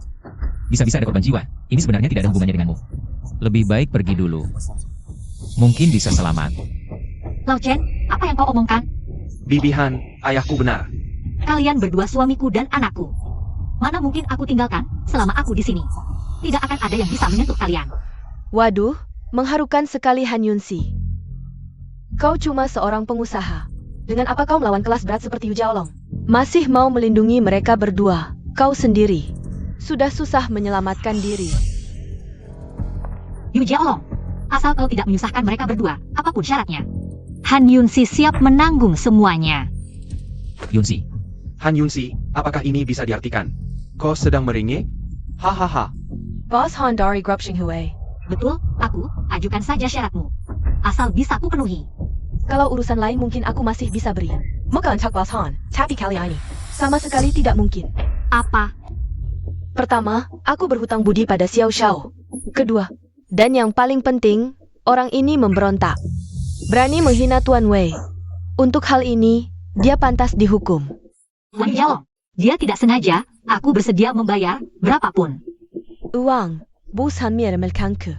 Bisa-bisa ada korban jiwa. Ini sebenarnya tidak ada hubungannya denganmu. Lebih baik pergi dulu. Mungkin bisa selamat. Lao Chen, apa yang kau omongkan? Bibihan, ayahku benar. Kalian berdua suamiku dan anakku. Mana mungkin aku tinggalkan selama aku di sini? Tidak akan ada yang bisa menyentuh kalian. Waduh, mengharukan sekali Han Yunsi. Kau cuma seorang pengusaha. Dengan apa kau melawan kelas berat seperti Yu Jiaolong? Masih mau melindungi mereka berdua. Kau sendiri sudah susah menyelamatkan diri. Yu Jiaolong, asal kau tidak menyusahkan mereka berdua, apapun syaratnya. Han Yunsi siap menanggung semuanya. Yunsi, Han Yunsi, apakah ini bisa diartikan? Kau sedang meringik? Hahaha. Boss Han dari Grup Xinghui. Betul, aku, ajukan saja syaratmu. Asal bisa ku penuhi. Kalau urusan lain mungkin aku masih bisa beri. Mengantak Boss Han, tapi kali ini sama sekali tidak mungkin. Apa? Pertama, aku berhutang budi pada Xiao Shao. Kedua, dan yang paling penting, orang ini memberontak. Berani menghina Tuan Wei. Untuk hal ini, dia pantas dihukum. Wan Jiaolong, dia tidak sengaja, aku bersedia membayar berapapun. Uang, bukan milik-milikku.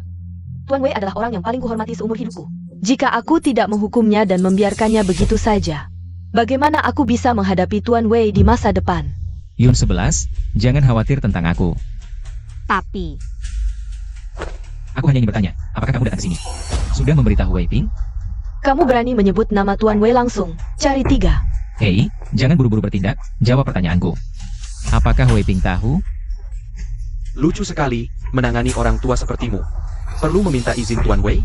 Tuan Wei adalah orang yang paling kuhormati seumur hidupku. Jika aku tidak menghukumnya dan membiarkannya begitu saja, bagaimana aku bisa menghadapi Tuan Wei di masa depan? Yun 11, jangan khawatir tentang aku. Tapi, Aku hanya ingin bertanya, apakah kamu datang ke sini? Sudah memberitahu Wei Ping? Kamu berani menyebut nama Tuan Wei langsung? Cari 3. Hei, jangan buru-buru bertindak, jawab pertanyaanku. Apakah Wei Ping tahu? Lucu sekali, menangani orang tua sepertimu. Perlu meminta izin Tuan Wei?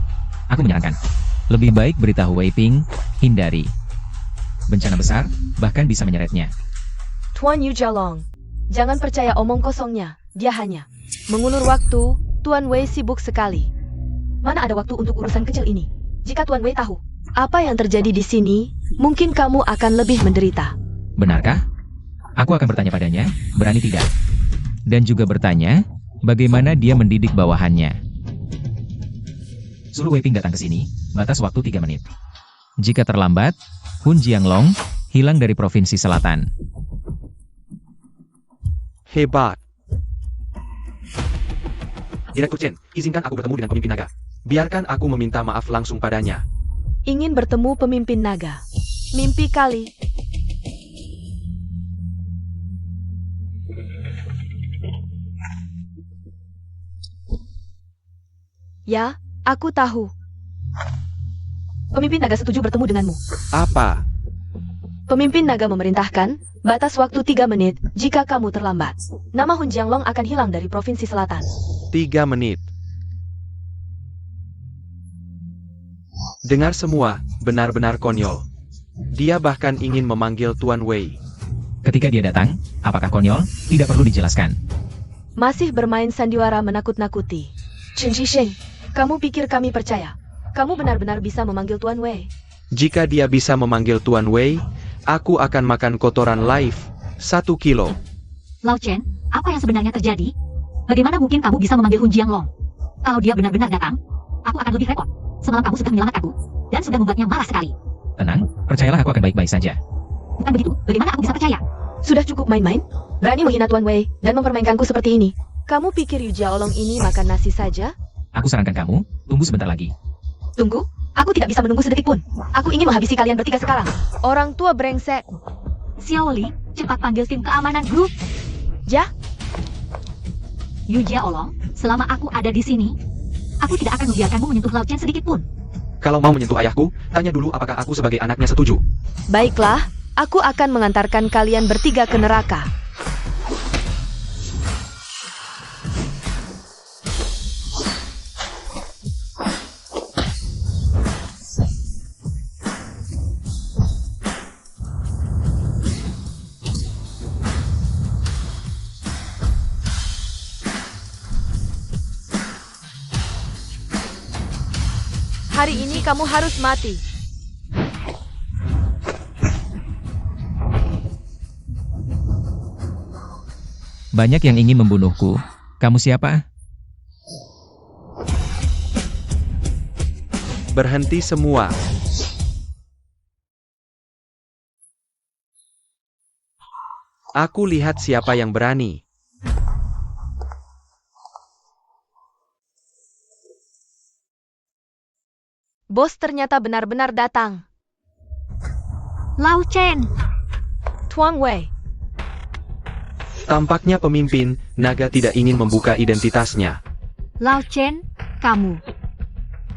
Aku menyarankan. Lebih baik beritahu Wei Ping, hindari. bencana besar, bahkan bisa menyeretnya. Tuan Yu Jialong, jangan percaya omong kosongnya. Dia hanya mengulur waktu. Tuan Wei sibuk sekali. Mana ada waktu untuk urusan kecil ini? Jika Tuan Wei tahu apa yang terjadi di sini, mungkin kamu akan lebih menderita. Benarkah? Aku akan bertanya padanya, berani tidak? Dan juga bertanya, bagaimana dia mendidik bawahannya. Suruh Wei Ping datang ke sini, batas waktu 3 menit. Jika terlambat, Hun Jianglong hilang dari Provinsi Selatan. Hebat. Direktur Chen, izinkan aku bertemu dengan pemimpin naga. Biarkan aku meminta maaf langsung padanya. Ingin bertemu pemimpin naga. Mimpi kali. Ya, aku tahu. Pemimpin naga setuju bertemu denganmu. Apa? Pemimpin naga memerintahkan, batas waktu 3 menit jika kamu terlambat. Nama Hun Jianglong akan hilang dari Provinsi Selatan. 3 menit. Dengar semua, benar-benar konyol. Dia bahkan ingin memanggil Tuan Wei. Ketika dia datang, apakah konyol? Tidak perlu dijelaskan. Masih bermain sandiwara menakut-nakuti. Chen Jisheng, kamu pikir kami percaya? Kamu benar-benar bisa memanggil Tuan Wei? Jika dia bisa memanggil Tuan Wei, aku akan makan kotoran live 1 kilo. Lao Chen, apa yang sebenarnya terjadi? Bagaimana mungkin kamu bisa memanggil Hun Jianglong? Kalau dia benar-benar datang, aku akan lebih repot. Semalam kamu sudah menyelamat aku, dan sudah membuatnya marah sekali. Tenang, percayalah aku akan baik-baik saja. Bukan begitu, bagaimana aku bisa percaya? Sudah cukup main-main? Berani menghina Tuan Wei dan mempermainkanku seperti ini. Kamu pikir Yu Jiaolong ini makan nasi saja? Aku sarankan kamu, tunggu sebentar lagi. Tunggu, aku tidak bisa menunggu sedetik pun. Aku ingin menghabisi kalian bertiga sekarang. Orang tua brengsek. Xiao Li, cepat panggil tim keamanan grup. Ja, Yu Jiaolong, selama aku ada di sini, aku tidak akan membiarkanmu menyentuh Lao Chen sedikit pun. Kalau mau menyentuh ayahku, tanya dulu apakah aku sebagai anaknya setuju. baiklah. Aku akan mengantarkan kalian bertiga ke neraka. Hari ini kamu harus mati. Banyak yang ingin membunuhku. Kamu siapa? Berhenti semua. Aku lihat siapa yang berani. Bos ternyata benar-benar datang. Lao Chen, Tuan Wei. Tampaknya pemimpin naga tidak ingin membuka identitasnya. Lao Chen, kamu.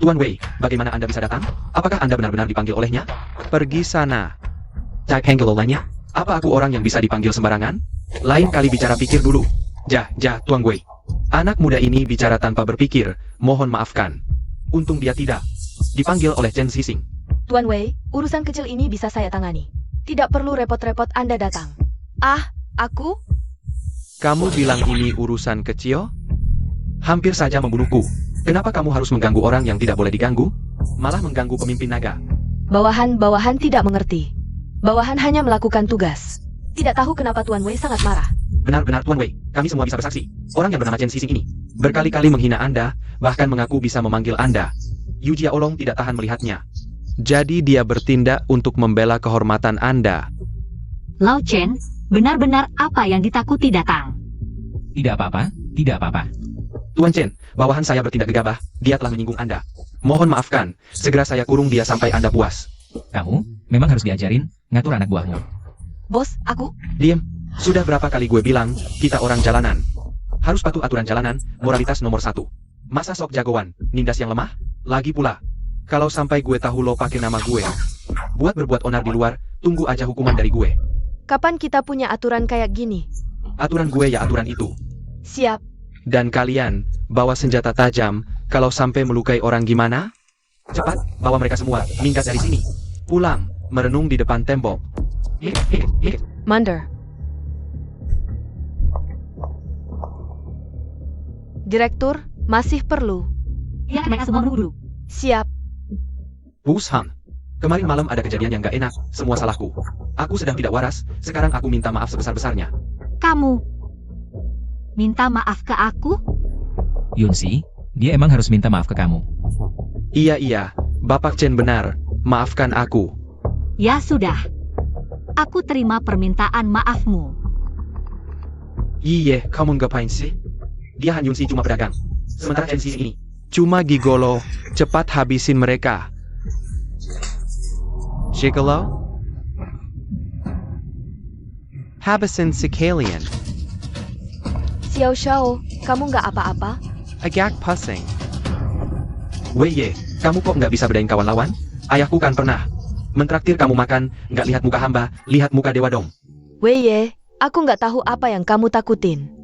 Tuan Wei, bagaimana Anda bisa datang? Apakah Anda benar-benar dipanggil olehnya? Pergi sana. Cak Hengel olehnya? Apa aku orang yang bisa dipanggil sembarangan? Lain kali bicara pikir dulu. Tuan Wei. Anak muda ini bicara tanpa berpikir, mohon maafkan. Untung dia tidak dipanggil oleh Chen Xixing. Tuan Wei, urusan kecil ini bisa saya tangani. Tidak perlu repot-repot Anda datang. Ah, aku? Kamu bilang ini urusan kecil? Hampir saja membunuhku. Kenapa kamu harus mengganggu orang yang tidak boleh diganggu? Malah mengganggu pemimpin naga. Bawahan tidak mengerti. Bawahan hanya melakukan tugas. Tidak tahu kenapa Tuan Wei sangat marah. Benar-benar Tuan Wei, kami semua bisa bersaksi. Orang yang bernama Chen Xixing ini berkali-kali menghina Anda, bahkan mengaku bisa memanggil Anda. Yu Jiaolong tidak tahan melihatnya. Jadi dia bertindak untuk membela kehormatan Anda. Lao Chen, benar-benar apa yang ditakuti datang. Tidak apa-apa, tidak apa-apa. Tuan Chen, bawahan saya bertindak gegabah, dia telah menyinggung Anda. Mohon maafkan, segera saya kurung dia sampai Anda puas. Kamu memang harus diajarin ngatur anak buahmu. Bos, aku? Diam, sudah berapa kali gue bilang, kita orang jalanan. Harus patuh aturan jalanan, moralitas nomor 1. Masa sok jagoan, nindas yang lemah? Lagi pula, kalau sampai gue tahu lo pakai nama gue, buat berbuat onar di luar, tunggu aja hukuman dari gue. Kapan kita punya aturan kayak gini? Aturan gue ya aturan itu. Siap. Dan kalian, bawa senjata tajam, kalau sampai melukai orang gimana? Cepat, bawa mereka semua, minggat dari sini. Pulang, merenung di depan tembok. Mander. Direktur, masih perlu. Ya, mereka semua menunggu dulu. Siap. Busham. Kemarin malam ada kejadian yang gak enak, semua salahku. Aku sedang tidak waras, sekarang aku minta maaf sebesar-besarnya. Kamu minta maaf ke aku? Yunsi, dia emang harus minta maaf ke kamu. Iya, Bapak Chen benar, maafkan aku. Ya sudah. Aku terima permintaan maafmu. Iye, kamu ngapain sih? Dia Han Yunsi cuma pedagang. Sementara Chen Xixing ini cuma gigolo, cepat habisin mereka. Gigolo? Habisin sekalian. Xiao Shao, kamu nggak apa-apa? Agak pusing. Weye, kamu kok nggak bisa bedain kawan lawan? Ayahku kan pernah mentraktir kamu makan, nggak lihat muka hamba, lihat muka dewa dong. Weye, aku nggak tahu apa yang kamu takutin.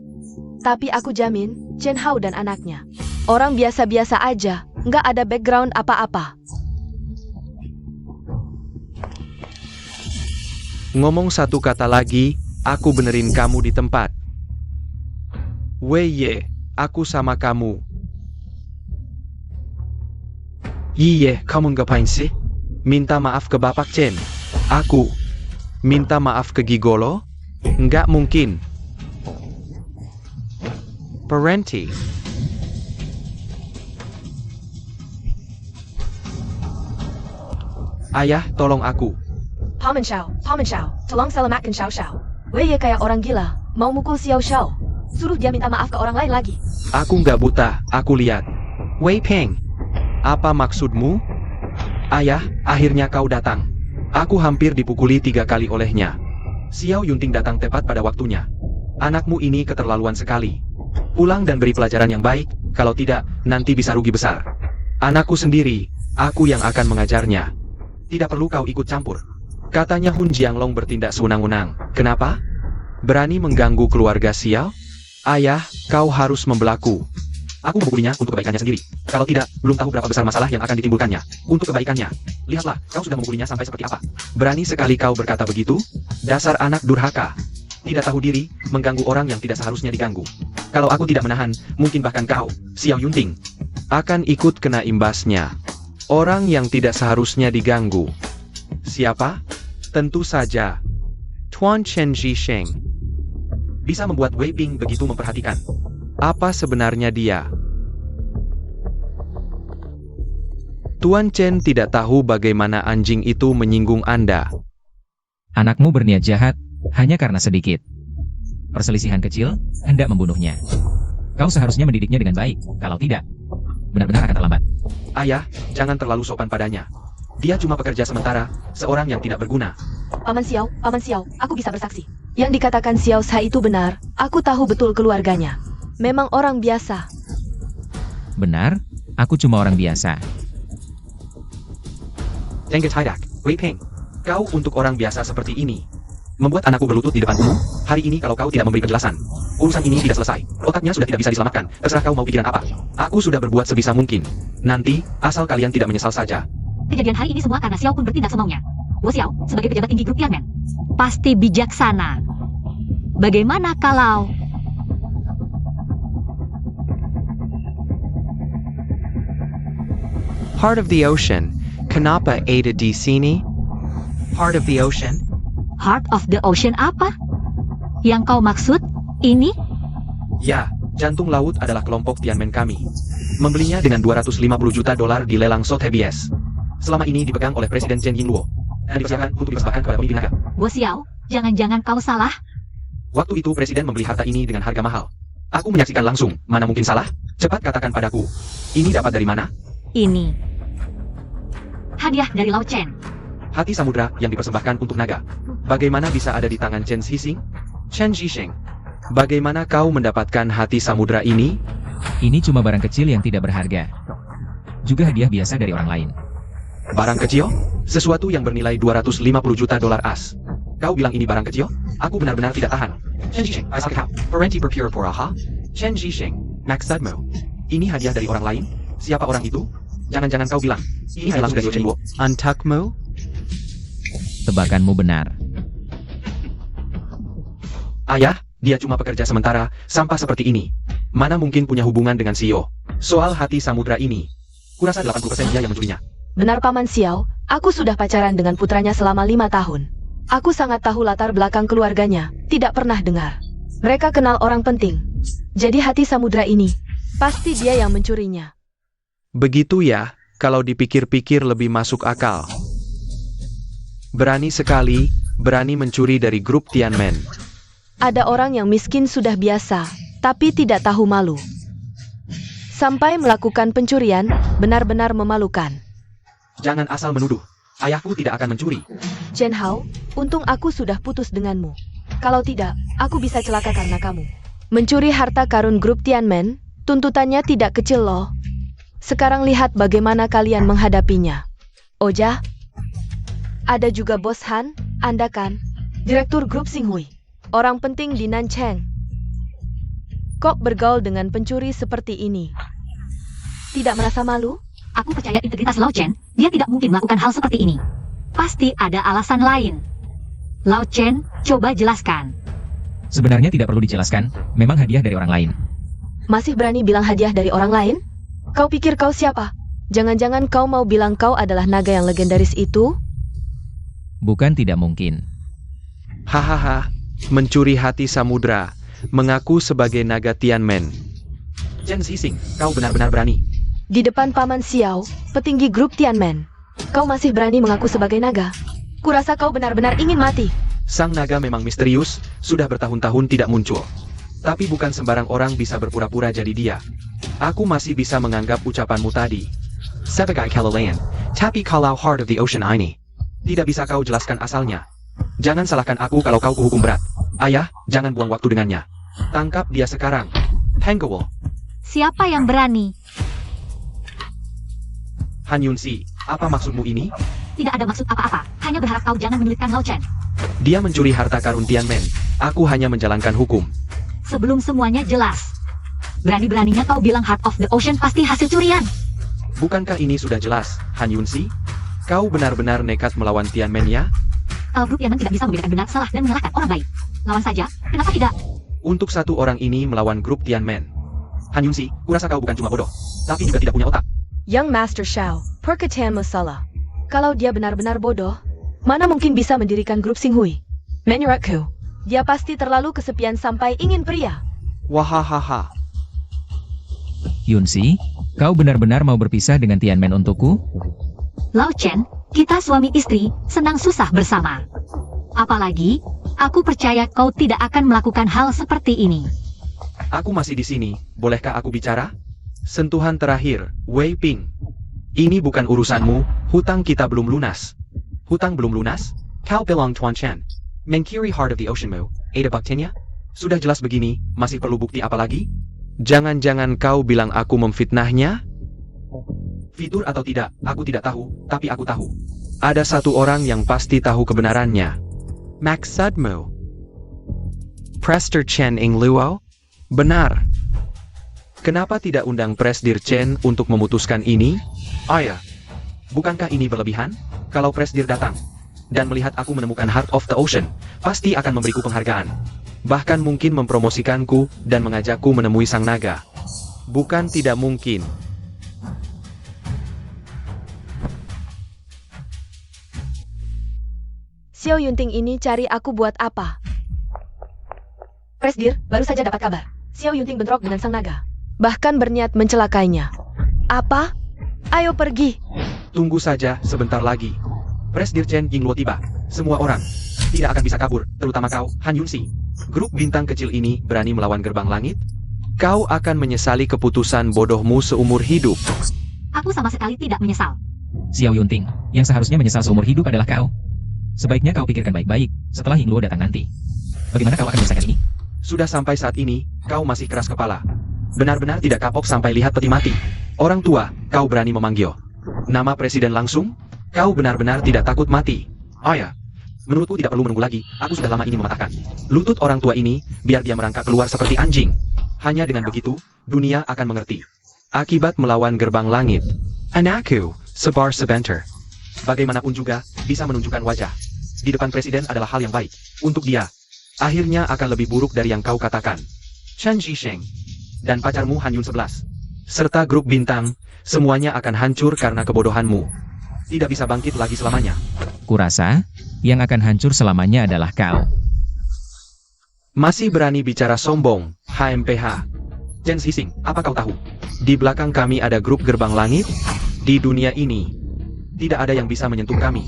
Tapi aku jamin, Chen Hao dan anaknya orang biasa-biasa aja, nggak ada background apa-apa. Ngomong satu kata lagi, aku benerin kamu di tempat. Weye, aku sama kamu. Iye, kamu ngapain sih? Minta maaf ke Bapak Chen. Aku minta maaf ke Gigolo? Nggak mungkin. Parenti. Ayah, tolong aku. Paman Xiao, tolong selamatkan Xiao Xiao. Weye kayak orang gila, mau mukul Xiao Xiao. Suruh dia minta maaf ke orang lain lagi. Aku nggak buta, aku lihat. Wei Peng, apa maksudmu? Ayah, akhirnya kau datang. Aku hampir dipukuli 3 kali olehnya. Xiao Yunting datang tepat pada waktunya. Anakmu ini keterlaluan sekali. Pulang dan beri pelajaran yang baik, kalau tidak, nanti bisa rugi besar. Anakku sendiri, aku yang akan mengajarnya. Tidak perlu kau ikut campur. Katanya Hun Jianglong bertindak sewenang-wenang. Kenapa? Berani mengganggu keluarga Xiao? Ayah, kau harus membelaku. Aku memukulinya untuk kebaikannya sendiri. Kalau tidak, belum tahu berapa besar masalah yang akan ditimbulkannya. Untuk kebaikannya. Lihatlah, kau sudah memukulinya sampai seperti apa. Berani sekali kau berkata begitu? Dasar anak durhaka. Tidak tahu diri, mengganggu orang yang tidak seharusnya diganggu. Kalau aku tidak menahan, mungkin bahkan kau, Xiao Yunting, akan ikut kena imbasnya. Orang yang tidak seharusnya diganggu. Siapa? Tentu saja Tuan Chen Zhisheng. Bisa membuat Wei Ping begitu memperhatikan. Apa sebenarnya dia? Tuan Chen tidak tahu bagaimana anjing itu menyinggung Anda. Anakmu berniat jahat, hanya karena sedikit perselisihan kecil, hendak membunuhnya. Kau seharusnya mendidiknya dengan baik, kalau tidak, benar-benar akan terlambat. Ayah, jangan terlalu sopan padanya. Dia cuma pekerja sementara, seorang yang tidak berguna. Paman Xiao, aku bisa bersaksi. Yang dikatakan Xiao Sa itu benar, aku tahu betul keluarganya. Memang orang biasa. Benar, aku cuma orang biasa. Tenget Haidak, Wei Peng, kau untuk orang biasa seperti ini membuat anakku berlutut di depan umum. Hari ini kalau kau tidak memberi penjelasan, urusan ini tidak selesai. Otaknya sudah tidak bisa diselamatkan. Terserah kau mau pikiran apa. Aku sudah berbuat sebisa mungkin. Nanti, asal kalian tidak menyesal saja. Kejadian hari ini semua karena Xiao Kun bertindak semaunya. Wo Xiao, sebagai pejabat tinggi grup Tianmen, pasti bijaksana. Bagaimana kalau... Heart of the Ocean, kenapa ada di sini? Heart of the Ocean? Heart of the Ocean apa? Yang kau maksud? Ini? Ya, Jantung Laut adalah kelompok Tianmen kami. Membelinya dengan $250 juta di lelang Sotheby's. Selama ini dipegang oleh Presiden Chen Yingluo dan dipersiapkan untuk dipersembahkan kepada pemimpin naga. Wo Xiao, jangan-jangan kau salah? Waktu itu Presiden membeli harta ini dengan harga mahal. Aku menyaksikan langsung, mana mungkin salah? Cepat katakan padaku, ini dapat dari mana? Ini hadiah dari Lao Chen. Hati samudra yang dipersembahkan untuk naga. Bagaimana bisa ada di tangan Chen Zhisheng? Chen Zhisheng, bagaimana kau mendapatkan hati samudra ini? Ini cuma barang kecil yang tidak berharga. Juga hadiah biasa dari orang lain. Barang kecil? Sesuatu yang bernilai $250 juta as. Kau bilang ini barang kecil? Aku benar-benar tidak tahan. Chen Zhisheng, Isaac Parenti Pura-Pura, Chen Zhisheng, maksudmu? Ini hadiah dari orang lain? Siapa orang itu? Jangan-jangan kau bilang, ini hadiah langsung dari Chen Luo. Antakmu? Tebakanmu benar. Ayah, dia cuma pekerja sementara, sampah seperti ini. Mana mungkin punya hubungan dengan CEO. Soal hati samudra ini, kurasa 80% dia yang mencurinya. Benar Paman Xiao, aku sudah pacaran dengan putranya selama 5 tahun. Aku sangat tahu latar belakang keluarganya, tidak pernah dengar. Mereka kenal orang penting. Jadi hati samudra ini, pasti dia yang mencurinya. Begitu ya, kalau dipikir-pikir lebih masuk akal. Berani sekali, berani mencuri dari grup Tianmen. Ada orang yang miskin sudah biasa, tapi tidak tahu malu. Sampai melakukan pencurian, benar-benar memalukan. Jangan asal menuduh. Ayahku tidak akan mencuri. Chen Hao, untung aku sudah putus denganmu. Kalau tidak, aku bisa celaka karena kamu. Mencuri harta karun grup Tianmen, tuntutannya tidak kecil loh. Sekarang lihat bagaimana kalian menghadapinya. Oja, ada juga Bos Han, Anda kan, Direktur grup Xinghui. Orang penting di Nancheng. Kok bergaul dengan pencuri seperti ini? Tidak merasa malu? Aku percaya integritas Lao Chen, dia tidak mungkin melakukan hal seperti ini. Pasti ada alasan lain. Lao Chen, coba jelaskan. Sebenarnya tidak perlu dijelaskan, memang hadiah dari orang lain. Masih berani bilang hadiah dari orang lain? Kau pikir kau siapa? Jangan-jangan kau mau bilang kau adalah naga yang legendaris itu? Bukan tidak mungkin. Hahaha, mencuri hati samudra, mengaku sebagai naga Tianmen. Chen Xixing, kau benar-benar berani. Di depan Paman Xiao, petinggi grup Tianmen. Kau masih berani mengaku sebagai naga? Kurasa kau benar-benar ingin mati. Sang naga memang misterius, sudah bertahun-tahun tidak muncul. Tapi bukan sembarang orang bisa berpura-pura jadi dia. Aku masih bisa menganggap ucapanmu tadi sebagai kelelayan, tapi kalau heart of the ocean ini, tidak bisa kau jelaskan asalnya. Jangan salahkan aku kalau kau kuhukum berat. Ayah, jangan buang waktu dengannya. Tangkap dia sekarang. Hangguo. Siapa yang berani? Han Yunxi, apa maksudmu ini? Tidak ada maksud apa-apa, hanya berharap kau jangan menyulitkan Lao Chen. Dia mencuri harta karun Tianmen. Aku hanya menjalankan hukum. Sebelum semuanya jelas. Berani-beraninya kau bilang Heart of the Ocean pasti hasil curian. Bukankah ini sudah jelas, Han Yunxi? Kau benar-benar nekat melawan Tianmen ya? Kalau grup Tianmen tidak bisa membedakan benar, salah dan menyalahkan orang baik. Lawan saja, kenapa tidak? Untuk satu orang ini melawan grup Tianmen. Han Yunxi, kurasa kau bukan cuma bodoh, tapi juga tidak punya otak. Young Master Xiao, perkataanmu masalah. Kalau dia benar-benar bodoh, mana mungkin bisa mendirikan grup Xinghui? Menurutku, dia pasti terlalu kesepian sampai ingin pria. Wahahaha. Yunxi, kau benar-benar mau berpisah dengan Tianmen untukku? Lao Chen, kita suami istri, senang susah bersama. Apalagi, aku percaya kau tidak akan melakukan hal seperti ini. Aku masih di sini, bolehkah aku bicara? Sentuhan terakhir, Wei Ping. Ini bukan urusanmu, hutang kita belum lunas. Hutang belum lunas? Kau bilang Tuan Chen. Mengkiri Heart of the Oceanmu, ada buktinya? Sudah jelas begini, masih perlu bukti apa lagi? Jangan-jangan kau bilang aku memfitnahnya? Fitur atau tidak, aku tidak tahu, tapi aku tahu. Ada satu orang yang pasti tahu kebenarannya. Maksudmu? Prester Chen Ing Luo? Benar. Kenapa tidak undang Presdir Chen untuk memutuskan ini? Ayah, bukankah ini berlebihan? Kalau Presdir datang dan melihat aku menemukan Heart of the Ocean, pasti akan memberiku penghargaan. Bahkan mungkin mempromosikanku dan mengajakku menemui sang naga. Bukan tidak mungkin. Xiao Yunting ini cari aku buat apa? Presdir, baru saja dapat kabar. Xiao Yunting bentrok dengan sang naga. Bahkan berniat mencelakainya. Apa? Ayo pergi. Tunggu saja, sebentar lagi. Presdir Chen Yingluo tiba. Semua orang tidak akan bisa kabur, terutama kau, Han Yunxi. Grup bintang kecil ini berani melawan gerbang langit? Kau akan menyesali keputusan bodohmu seumur hidup. Aku sama sekali tidak menyesal. Xiao Yunting, yang seharusnya menyesal seumur hidup adalah kau. Sebaiknya kau pikirkan baik-baik, setelah Yingluo datang nanti. Bagaimana kau akan menyelesaikan ini? Sudah sampai saat ini, kau masih keras kepala. Benar-benar tidak kapok sampai lihat peti mati. Orang tua, kau berani memanggil nama presiden langsung? Kau benar-benar tidak takut mati. Ayah, menurutku tidak perlu menunggu lagi, aku sudah lama ini mematahkan lutut orang tua ini, biar dia merangkak keluar seperti anjing. Hanya dengan begitu, dunia akan mengerti akibat melawan gerbang langit. Anakku, sabar sebentar. Bagaimanapun juga, bisa menunjukkan wajah. di depan presiden adalah hal yang baik. Untuk dia, akhirnya akan lebih buruk dari yang kau katakan. Chen Zhisheng dan pacarmu Han Yun 11, serta grup bintang, semuanya akan hancur karena kebodohanmu. Tidak bisa bangkit lagi selamanya. Kurasa, yang akan hancur selamanya adalah kau. Masih berani bicara sombong, HMPH. Chen Zhisheng, apa kau tahu? Di belakang kami ada grup gerbang langit. Di dunia ini, tidak ada yang bisa menyentuh kami.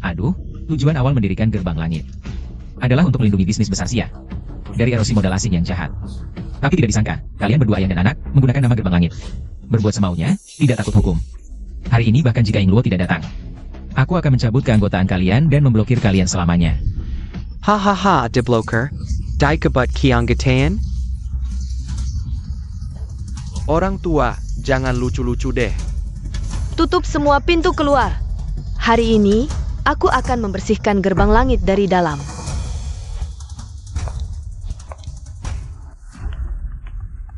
Aduh, tujuan awal mendirikan gerbang langit adalah untuk melindungi bisnis besar Sia dari erosi modal asing yang jahat. Tapi tidak disangka, kalian berdua ayah dan anak menggunakan nama gerbang langit. Berbuat semaunya, tidak takut hukum. Hari ini bahkan jika Ying Luo tidak datang, aku akan mencabut keanggotaan kalian dan memblokir kalian selamanya. Hahaha, dibloker. Dai kebut kianggatan? Orang tua, jangan lucu-lucu deh. Tutup semua pintu keluar. Hari ini, aku akan membersihkan gerbang langit dari dalam.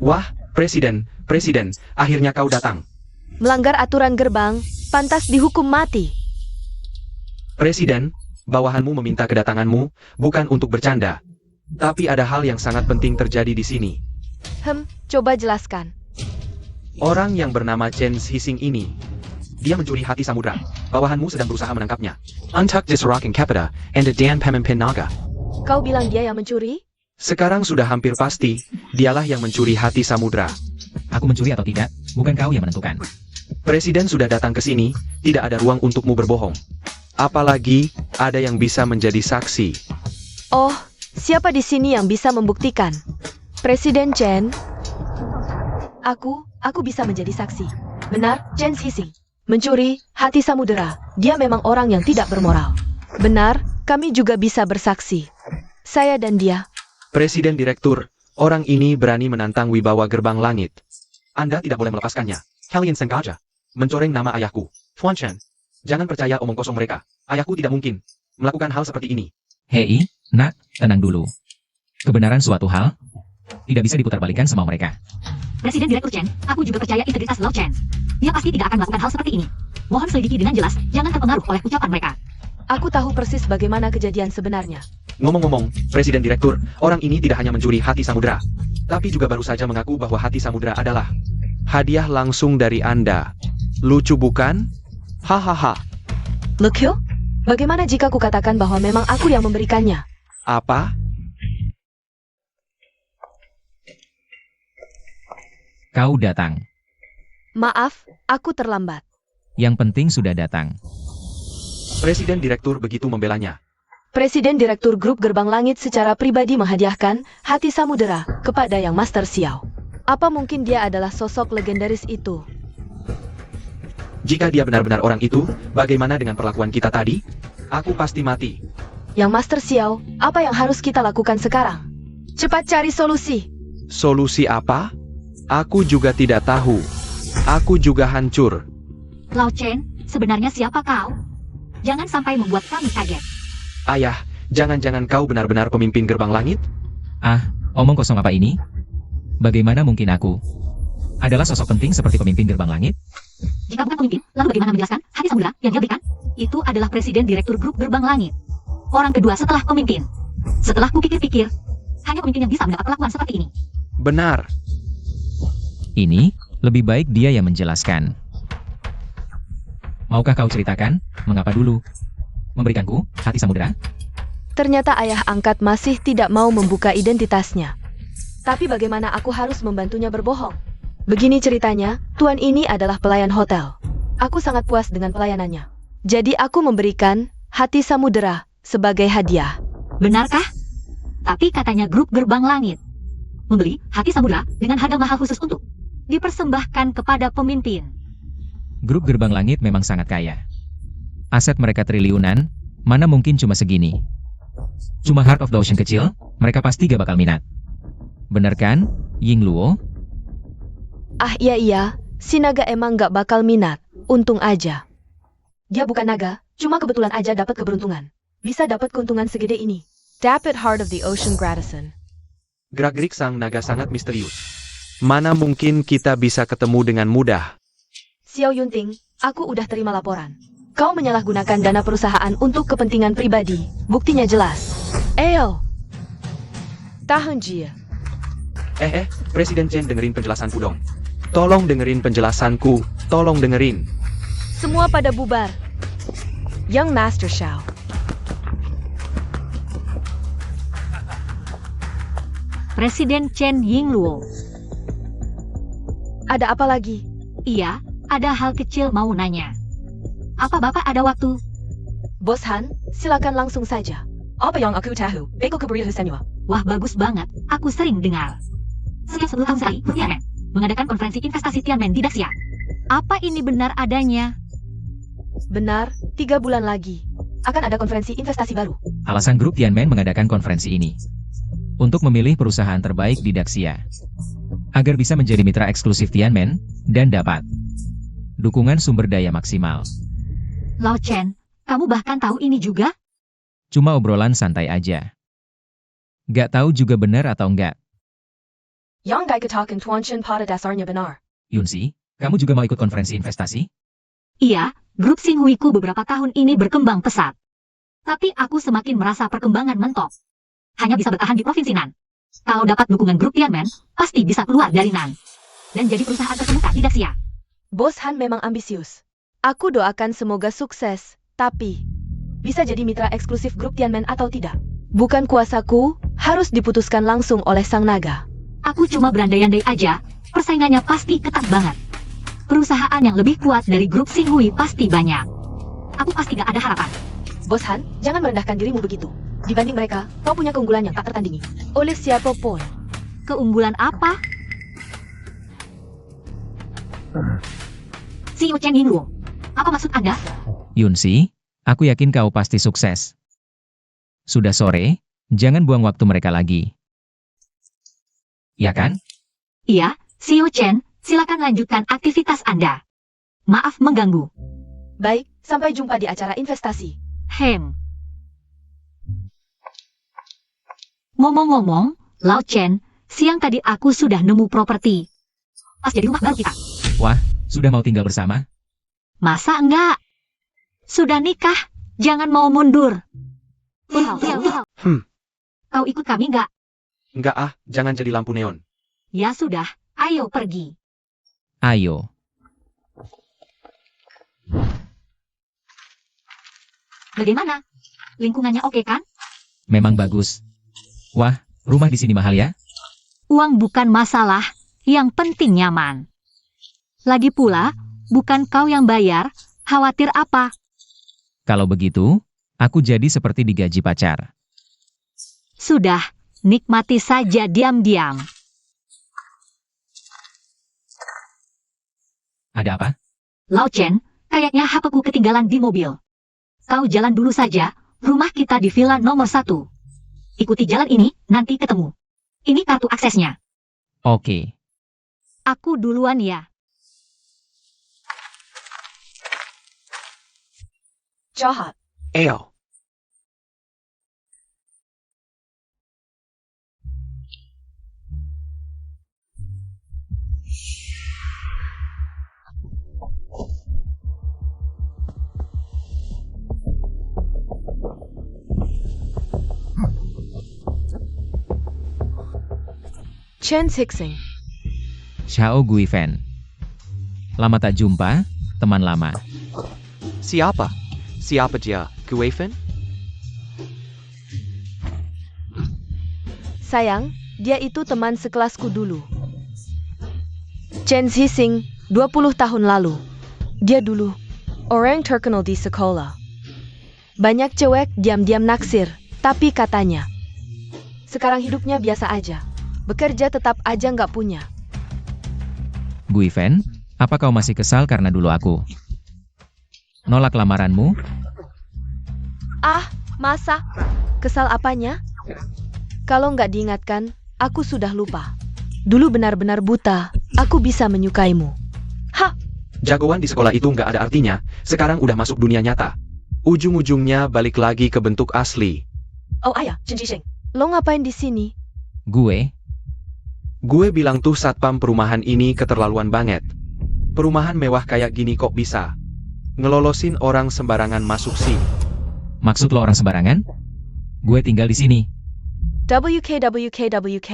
Wah, Presiden, akhirnya kau datang. Melanggar aturan gerbang, pantas dihukum mati. Presiden, bawahanmu meminta kedatanganmu, bukan untuk bercanda. Tapi ada hal yang sangat penting terjadi di sini. Coba jelaskan. Orang yang bernama Chen Zhisheng ini, dia mencuri hati samudra. Bawahanmu sedang berusaha menangkapnya. Untuk diserakan kepada Anda dan pemimpin naga. Kau bilang dia yang mencuri? Sekarang sudah hampir pasti, dialah yang mencuri hati samudra. Aku mencuri atau tidak, bukan kau yang menentukan. Presiden sudah datang ke sini, tidak ada ruang untukmu berbohong. Apalagi, ada yang bisa menjadi saksi. Oh, siapa di sini yang bisa membuktikan? Presiden Chen? Aku bisa menjadi saksi. Benar, Chen Zhisheng mencuri hati samudera. Dia memang orang yang tidak bermoral. Benar, kami juga bisa bersaksi. Saya dan dia. Presiden Direktur, orang ini berani menantang wibawa gerbang langit. Anda tidak boleh melepaskannya. Kalian sengaja mencoreng nama ayahku. Tuan Chen, jangan percaya omong kosong mereka. Ayahku tidak mungkin melakukan hal seperti ini. Hei, nak, tenang dulu. Kebenaran suatu hal tidak bisa diputarbalikkan sama mereka. Presiden Direktur Chen, aku juga percaya integritas Lao Chen. Dia pasti tidak akan melakukan hal seperti ini. Mohon selidiki dengan jelas, jangan terpengaruh oleh ucapan mereka. Aku tahu persis bagaimana kejadian sebenarnya. Ngomong-ngomong, Presiden Direktur, orang ini tidak hanya mencuri hati samudra, tapi juga baru saja mengaku bahwa hati samudra adalah hadiah langsung dari Anda. Lucu bukan? Hahaha. Lekyo? Bagaimana jika ku katakan bahwa memang aku yang memberikannya? Apa? Kau datang. Maaf, aku terlambat. Yang penting sudah datang. Presiden Direktur begitu membelanya. Presiden Direktur Grup Gerbang Langit secara pribadi menghadiahkan hati samudera kepada Yang Master Xiao. Apa mungkin dia adalah sosok legendaris itu? Jika dia benar-benar orang itu, bagaimana dengan perlakuan kita tadi? Aku pasti mati. Yang Master Xiao, apa yang harus kita lakukan sekarang? Cepat cari solusi. Solusi apa? Aku juga tidak tahu. Aku juga hancur. Lao Chen, sebenarnya siapa kau? Jangan sampai membuat kami kaget. Ayah, jangan-jangan kau benar-benar pemimpin gerbang langit? Ah, omong kosong apa ini? Bagaimana mungkin aku adalah sosok penting seperti pemimpin gerbang langit? Jika bukan pemimpin, lalu bagaimana menjelaskan hati samudera yang dia berikan? Itu adalah Presiden Direktur Grup Gerbang Langit. Orang kedua setelah pemimpin. Setelah kupikir-pikir, hanya pemimpin yang bisa mendapat perlakuan seperti ini. Benar. Ini, lebih baik dia yang menjelaskan. Maukah kau ceritakan, mengapa dulu memberikanku hati samudera? Ternyata ayah angkat masih tidak mau membuka identitasnya. Tapi bagaimana aku harus membantunya berbohong? Begini ceritanya, tuan ini adalah pelayan hotel. Aku sangat puas dengan pelayanannya. Jadi aku memberikan hati samudera sebagai hadiah. Benarkah? Tapi katanya Grup Gerbang Langit membeli hati samudera dengan harga mahal khusus untuk dipersembahkan kepada pemimpin. Grup Gerbang Langit memang sangat kaya. Aset mereka triliunan, mana mungkin cuma segini. Cuma Heart of the Ocean kecil, mereka pasti gak bakal minat. Bener kan, Ying Luo? Ah iya, si naga emang gak bakal minat. Untung aja. Dia bukan naga, cuma kebetulan aja dapat keberuntungan. Bisa dapat keuntungan segede ini. Dapat Heart of the Ocean gratisan. Gerak-gerik sang naga sangat misterius. Mana mungkin kita bisa ketemu dengan mudah. Xiao Yunting, aku udah terima laporan. Kau menyalahgunakan dana perusahaan untuk kepentingan pribadi. Buktinya jelas. Ayo. Tahan Jia. Presiden Chen, dengerin penjelasanku dong. Tolong dengerin penjelasanku, tolong dengerin. Semua pada bubar. Young Master Xiao. Presiden Chen Yingluo. Ada apa lagi? Iya, ada hal kecil mau nanya. Apa Bapak ada waktu? Bos Han, silakan langsung saja. Apa yang aku tahu? Beko keberitahu semua. Wah, bagus banget. Aku sering dengar. Setiap 10 tahun sekali, Tianmen mengadakan konferensi investasi Tianmen di Daxia. Apa ini benar adanya? Benar, 3 bulan lagi. Akan ada konferensi investasi baru. Alasan grup Tianmen mengadakan konferensi ini untuk memilih perusahaan terbaik di Daxia agar bisa menjadi mitra eksklusif Tianmen dan dapat dukungan sumber daya maksimal. Lao Chen, kamu bahkan tahu ini juga? Cuma obrolan santai aja. Gak tahu juga benar atau enggak. Yang Gai katakan Tuan Chen pada dasarnya benar. Yunsi, kamu juga mau ikut konferensi investasi? Iya, grup Xinghui-ku beberapa tahun ini berkembang pesat. Tapi aku semakin merasa perkembangan mentok. Hanya bisa bertahan di provinsi Nan. Kalau dapat dukungan grup Tianmen, pasti bisa keluar dari Nan. Dan jadi perusahaan terkemuka di Daxia. Bos Han memang ambisius. Aku doakan semoga sukses, tapi bisa jadi mitra eksklusif grup Tianmen atau tidak? Bukan kuasaku, harus diputuskan langsung oleh Sang Naga. Aku cuma berandai-andai aja, persaingannya pasti ketat banget. Perusahaan yang lebih kuat dari grup Xinghui pasti banyak. Aku pasti gak ada harapan. Bos Han, jangan merendahkan dirimu begitu. Dibanding mereka, kau punya keunggulan yang tak tertandingi. Oleh siapapun. Keunggulan apa? CEO Chen Yingluo. Apa maksud Anda? Yunsi, aku yakin kau pasti sukses. Sudah sore, jangan buang waktu mereka lagi. Ya kan? Iya, CEO Chen, silakan lanjutkan aktivitas Anda. Maaf mengganggu. Baik, sampai jumpa di acara investasi. Ngomong-ngomong, Lao Chen, siang tadi aku sudah nemu properti. Pas jadi rumah baru kita. Wah, sudah mau tinggal bersama? Masa enggak? Sudah nikah, jangan mau mundur. Kau ikut kami enggak? Enggak ah, jangan jadi lampu neon. Ya sudah, ayo pergi. Ayo. Bagaimana? Lingkungannya oke kan? Memang bagus. Wah, rumah di sini mahal ya? Uang bukan masalah, yang penting nyaman. Lagi pula, bukan kau yang bayar, khawatir apa? Kalau begitu, aku jadi seperti digaji pacar. Sudah, nikmati saja diam-diam. Ada apa? Lao Chen, kayaknya HP-ku ketinggalan di mobil. Kau jalan dulu saja, rumah kita di villa nomor 1. Ikuti jalan ini, nanti ketemu. Ini kartu aksesnya. Oke. Aku duluan ya. Jahat. Ayo. Chen Xixing. Xiao Guifan. Lama tak jumpa, teman lama. Siapa? Siapa dia? Guifan? Sayang, dia itu teman sekelasku dulu. Chen Xixing, 20 tahun lalu. Dia dulu orang terkenal di sekolah. Banyak cewek diam-diam naksir, tapi katanya sekarang hidupnya biasa aja. Bekerja tetap aja nggak punya. Guifan, apa kau masih kesal karena dulu aku nolak lamaranmu? Ah, masa? Kesal apanya? Kalau nggak diingatkan, aku sudah lupa. Dulu benar-benar buta, aku bisa menyukaimu. Hah! Jagoan di sekolah itu nggak ada artinya, sekarang udah masuk dunia nyata. Ujung-ujungnya balik lagi ke bentuk asli. Oh ayah, Chen Xixing. Lo ngapain di sini? Gue bilang tuh satpam perumahan ini keterlaluan banget. Perumahan mewah kayak gini kok bisa Ngelolosin orang sembarangan masuk sih. Maksud lo orang sembarangan? Gue tinggal di sini. WK.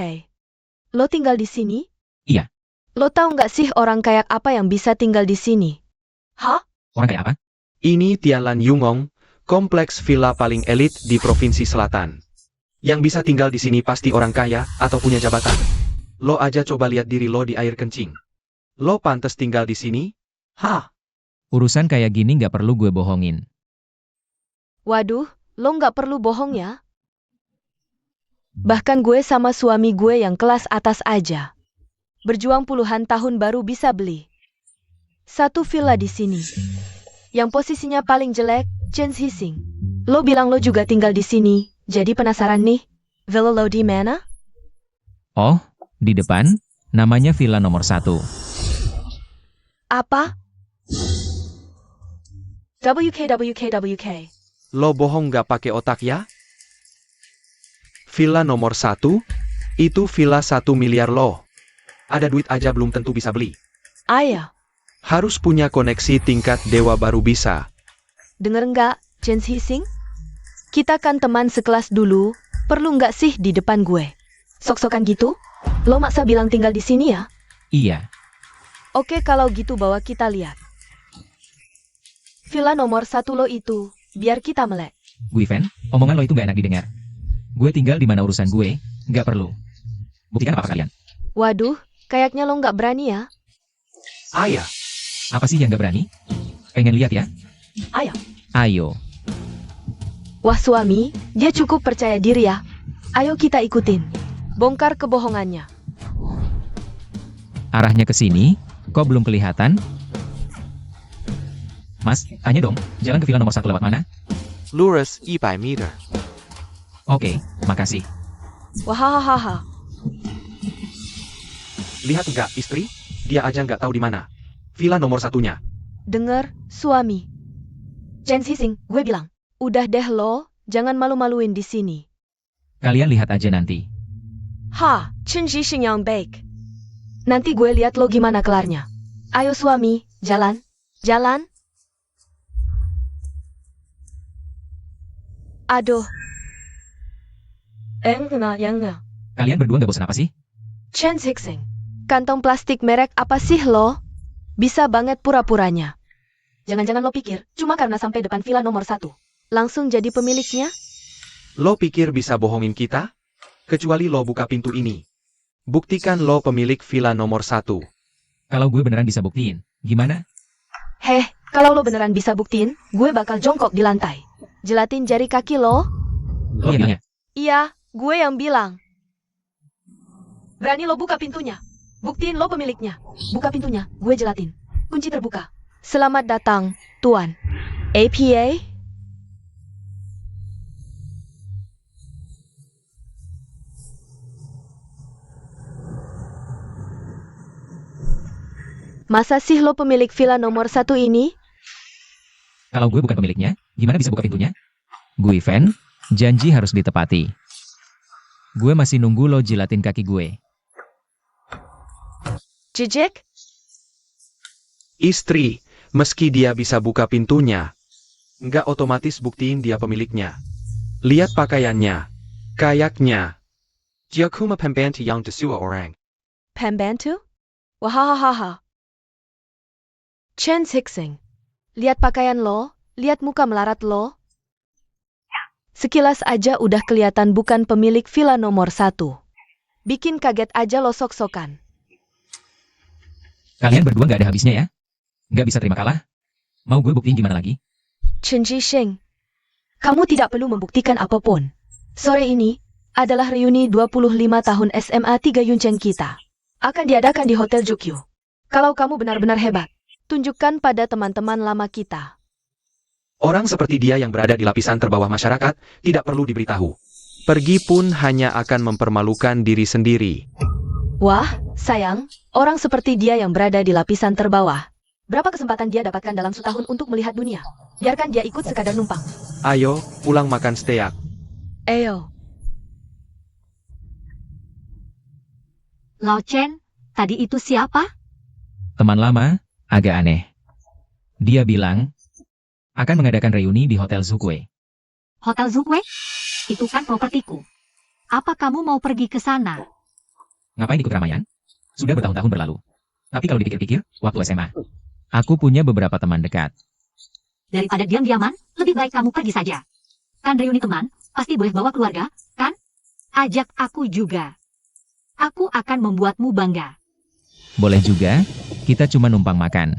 Lo tinggal di sini? Iya. Lo tahu nggak sih orang kayak apa yang bisa tinggal di sini? Hah? Orang kayak apa? Ini Tianlan Yungong, kompleks villa paling elit di Provinsi Selatan. Yang bisa tinggal di sini pasti orang kaya atau punya jabatan. Lo aja coba lihat diri lo di air kencing. Lo pantas tinggal di sini? Hah? Urusan kayak gini nggak perlu gue bohongin. Waduh, lo nggak perlu bohong ya. Bahkan gue sama suami gue yang kelas atas aja. Berjuang puluhan tahun baru bisa beli satu villa di sini. Yang posisinya paling jelek, Chen Xixing. Lo bilang lo juga tinggal di sini, jadi penasaran nih. Villa lo di mana? Oh, di depan, namanya villa nomor 1. Apa? WK. Lo bohong nggak pakai otak ya? Villa nomor 1? Itu villa 1 miliar lo. Ada duit aja belum tentu bisa beli. Ayah, Harus punya koneksi tingkat dewa baru bisa. denger nggak, Chen Xixing? Kita kan teman sekelas dulu, perlu nggak sih di depan gue? Sok-sokan gitu? Lo maksa bilang tinggal di sini ya? Iya. Oke kalau gitu bawa kita lihat. Villa nomor 1 lo itu, biar kita melek. Guiven, omongan lo itu nggak enak didengar. Gue tinggal di mana urusan gue, nggak perlu. Buktikan apa kalian? Waduh, kayaknya lo nggak berani ya? Ayah. Apa sih yang nggak berani? Pengen lihat ya? Ayo. Ayo. Wah suami, dia cukup percaya diri ya. Ayo kita ikutin. Bongkar kebohongannya. Arahnya ke sini, kok belum kelihatan? Mas, tanya dong, jalan ke villa nomor 1 lewat mana? Lurus 100 meter. Oke, makasih. Wahahaha. Lihat nggak istri? Dia aja nggak tahu di mana. Villa nomor 1-nya. Dengar, suami. Chen Xixing, gue bilang. Udah deh lo, jangan malu-maluin di sini. Kalian lihat aja nanti. Ha, Chen Xixing yang baik. Nanti gue lihat lo gimana kelarnya. Ayo suami, jalan. Jalan. Aduh. Enggak. Kalian berdua nggak bosan apa sih? Chen Xixing. Kantong plastik merek apa sih lo? Bisa banget pura-puranya. Jangan-jangan lo pikir, cuma karena sampai depan villa nomor 1. Langsung jadi pemiliknya? Lo pikir bisa bohongin kita? Kecuali lo buka pintu ini. Buktikan lo pemilik villa nomor 1. Kalau gue beneran bisa buktiin, gimana? Heh, kalau lo beneran bisa buktiin, gue bakal jongkok di lantai. Jelatin jari kaki lo? Lo yang nanya. Iya, gue yang bilang. Berani lo buka pintunya. Buktiin lo pemiliknya. Buka pintunya, gue jelatin. Kunci terbuka. Selamat datang, Tuan. APA? Masa sih lo pemilik villa nomor 1 ini? Kalau gue bukan pemiliknya, gimana bisa buka pintunya? Guiven, janji harus ditepati. Gue masih nunggu lo jilatin kaki gue. Jijik? Istri, meski dia bisa buka pintunya, nggak otomatis buktiin dia pemiliknya. Lihat pakaiannya, kayaknya. Dia cuma pembantu yang disuruh orang. Pembantu? Wahahaha. Chen Xixing. Lihat pakaian lo, lihat muka melarat lo. Sekilas aja udah kelihatan bukan pemilik villa nomor 1. Bikin kaget aja lo sok-sokan. Kalian berdua nggak ada habisnya ya? Nggak bisa terima kalah? Mau gue buktiin gimana lagi? Chen Xixing. Kamu tidak perlu membuktikan apapun. Sore ini adalah reuni 25 tahun SMA 3 Yunchen kita. Akan diadakan di Hotel Jukyu. Kalau kamu benar-benar hebat, tunjukkan pada teman-teman lama kita. Orang seperti dia yang berada di lapisan terbawah masyarakat, tidak perlu diberitahu. Pergi pun hanya akan mempermalukan diri sendiri. Wah, sayang, orang seperti dia yang berada di lapisan terbawah. Berapa kesempatan dia dapatkan dalam setahun untuk melihat dunia? Biarkan dia ikut sekadar numpang. Ayo, pulang makan steak. Ayo. Lao Chen, tadi itu siapa? Teman lama, agak aneh. Dia bilang, akan mengadakan reuni di Hotel Zukue. Hotel Zukwe? Itu kan propertiku. Apa kamu mau pergi ke sana? Ngapain ikut keramaian? Sudah bertahun-tahun berlalu. Tapi kalau dipikir-pikir, waktu SMA, aku punya beberapa teman dekat. Daripada diam-diaman, lebih baik kamu pergi saja. Kan reuni teman, pasti boleh bawa keluarga, kan? Ajak aku juga. Aku akan membuatmu bangga. Boleh juga, kita cuma numpang makan.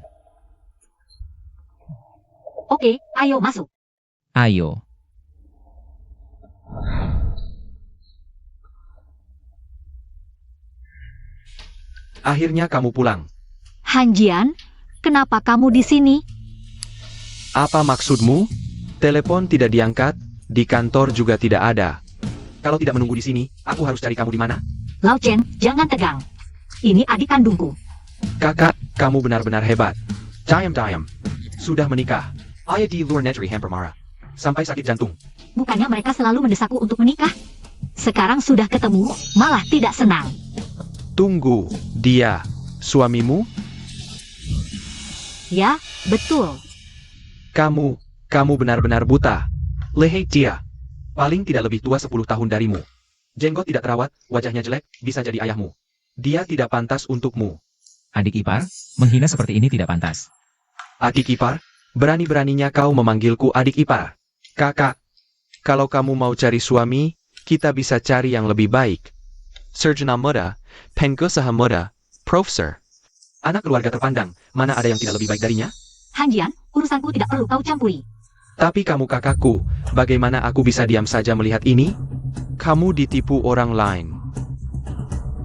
Oke, ayo masuk. Ayo. Akhirnya kamu pulang. Hanjian, kenapa kamu di sini? Apa maksudmu? Telepon tidak diangkat, di kantor juga tidak ada. Kalau tidak menunggu di sini, aku harus cari kamu di mana? Lao Chen, jangan tegang. Ini adik kandungku. Kakak, kamu benar-benar hebat. Diam. Sudah menikah. Ayah di luar negeri hampir marah. Sampai sakit jantung. Bukannya mereka selalu mendesakku untuk menikah? Sekarang sudah ketemu, malah tidak senang. Tunggu, dia suamimu? Ya, betul. Kamu benar-benar buta. Lihat dia. Paling tidak lebih tua 10 tahun darimu. Jenggot tidak terawat, wajahnya jelek, bisa jadi ayahmu. Dia tidak pantas untukmu. Adik ipar, menghina seperti ini tidak pantas. Adik ipar? Berani-beraninya kau memanggilku adik ipar. Kakak, kalau kamu mau cari suami, kita bisa cari yang lebih baik. Sarjana muda, pengusaha muda, profesor. Anak keluarga terpandang, mana ada yang tidak lebih baik darinya? Hanjian, urusanku tidak perlu kau campuri. Tapi kamu kakakku, bagaimana aku bisa diam saja melihat ini? Kamu ditipu orang lain.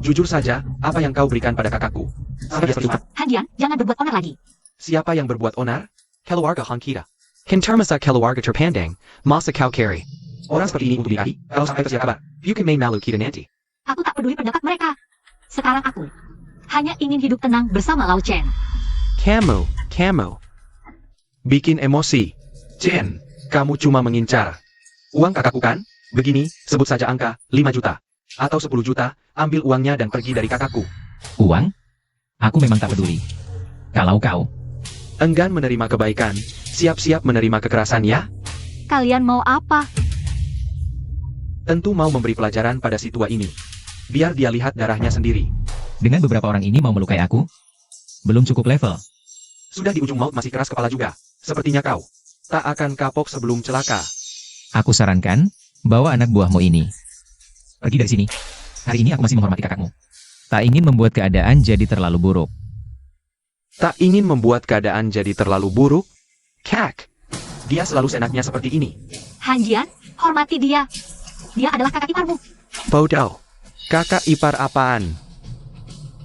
Jujur saja, apa yang kau berikan pada kakakku? Sampai dia seperti itu. Hanjian, jangan berbuat onar lagi. Siapa yang berbuat onar? Keluarga Hankita. Hintarmasa keluarga terpandang, masa kau carry. Orang seperti ini untuk dinikahi, kalau sampai tersiar kabar. Bukan main malu kita nanti. Aku tak peduli pendapat mereka. Sekarang aku hanya ingin hidup tenang bersama Lao Chen. Kamu. Bikin emosi. Chen, kamu cuma mengincar uang kakakku kan? Begini, sebut saja angka, 5 juta. Atau 10 juta, ambil uangnya dan pergi dari kakakku. Uang? Aku memang tak peduli. Kalau kau, Enggan menerima kebaikan, siap-siap menerima kekerasan ya? Kalian mau apa? Tentu mau memberi pelajaran pada si tua ini. Biar dia lihat darahnya sendiri. dengan beberapa orang ini mau melukai aku? Belum cukup level. Sudah di ujung maut masih keras kepala juga. Sepertinya kau tak akan kapok sebelum celaka. Aku sarankan, bawa anak buahmu ini. Pergi dari sini. Hari ini aku masih menghormati kakakmu. Tak ingin membuat keadaan jadi terlalu buruk. Tak ingin membuat keadaan jadi terlalu buruk? Kak, dia selalu seenaknya seperti ini. Hanjian, hormati dia. Dia adalah kakak iparmu. Bodoh. Kakak ipar apaan?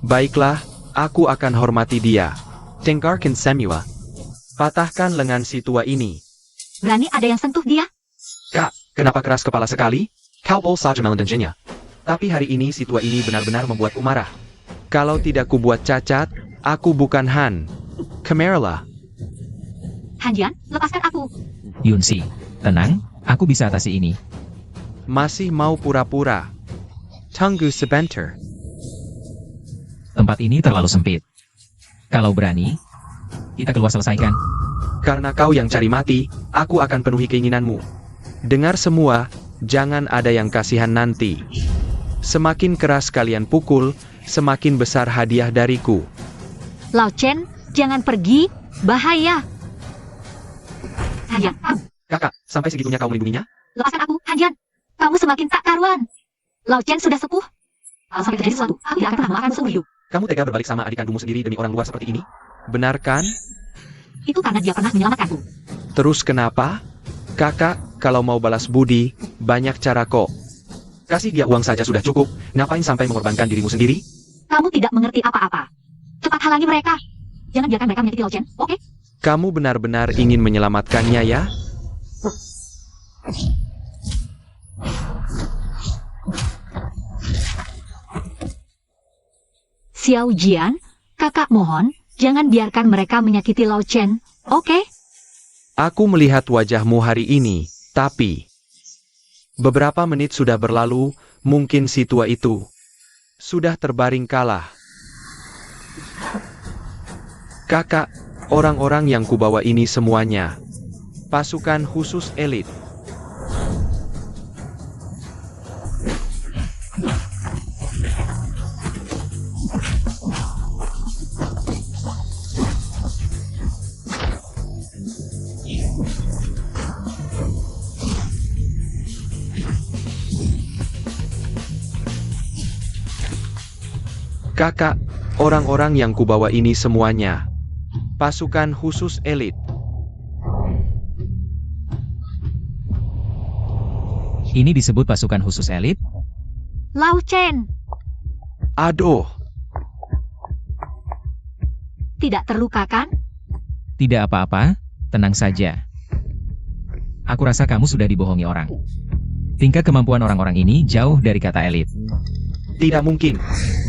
Baiklah, aku akan hormati dia. Dengarkan semua. Patahkan lengan si tua ini. Berani ada yang sentuh dia? Kak, kenapa keras kepala sekali? Kau boleh saja melanjutkannya. Tapi hari ini si tua ini benar-benar membuatku marah. Kalau tidak kubuat cacat, aku bukan Han. Kameralah. Hanjian, lepaskan aku. Yunsi, tenang, aku bisa atasi ini. Masih mau pura-pura. Tunggu sebentar. Tempat ini terlalu sempit. Kalau berani, kita keluar selesaikan. Karena kau yang cari mati, aku akan penuhi keinginanmu. Dengar semua, jangan ada yang kasihan nanti. Semakin keras kalian pukul, semakin besar hadiah dariku. Lao Chen, jangan pergi. Bahaya. Hanjian, Kakak, sampai segitunya kau melindunginya? lepaskan aku, Hanjian. Kamu semakin tak karuan. Lao Chen sudah sepuh. Kalau sampai terjadi sesuatu, aku tidak akan pernah memaafkanmu seumur hidup. Kamu tega berbalik sama adik kandungmu sendiri demi orang luar seperti ini? Benar kan? Itu karena dia pernah menyelamatkanku. Terus kenapa? Kakak, kalau mau balas budi, banyak cara kok. Kasih dia uang saja sudah cukup, ngapain sampai mengorbankan dirimu sendiri? Kamu tidak mengerti apa-apa. Cepat halangi mereka. Jangan biarkan mereka menyakiti Lao Chen, oke? Kamu benar-benar ingin menyelamatkannya ya? Xiao Jian, kakak mohon, jangan biarkan mereka menyakiti Lao Chen, oke? Aku melihat wajahmu hari ini, tapi beberapa menit sudah berlalu, mungkin si tua itu sudah terbaring kalah. Kakak, orang-orang yang kubawa ini semuanya Pasukan khusus elit. Kakak, orang-orang yang kubawa ini semuanya pasukan khusus elit. Ini disebut pasukan khusus elit? Lao Chen, Aduh, tidak terluka kan? Tidak apa-apa, tenang saja. Aku rasa kamu sudah dibohongi orang. Tingkat kemampuan orang-orang ini jauh dari kata elit. tidak mungkin.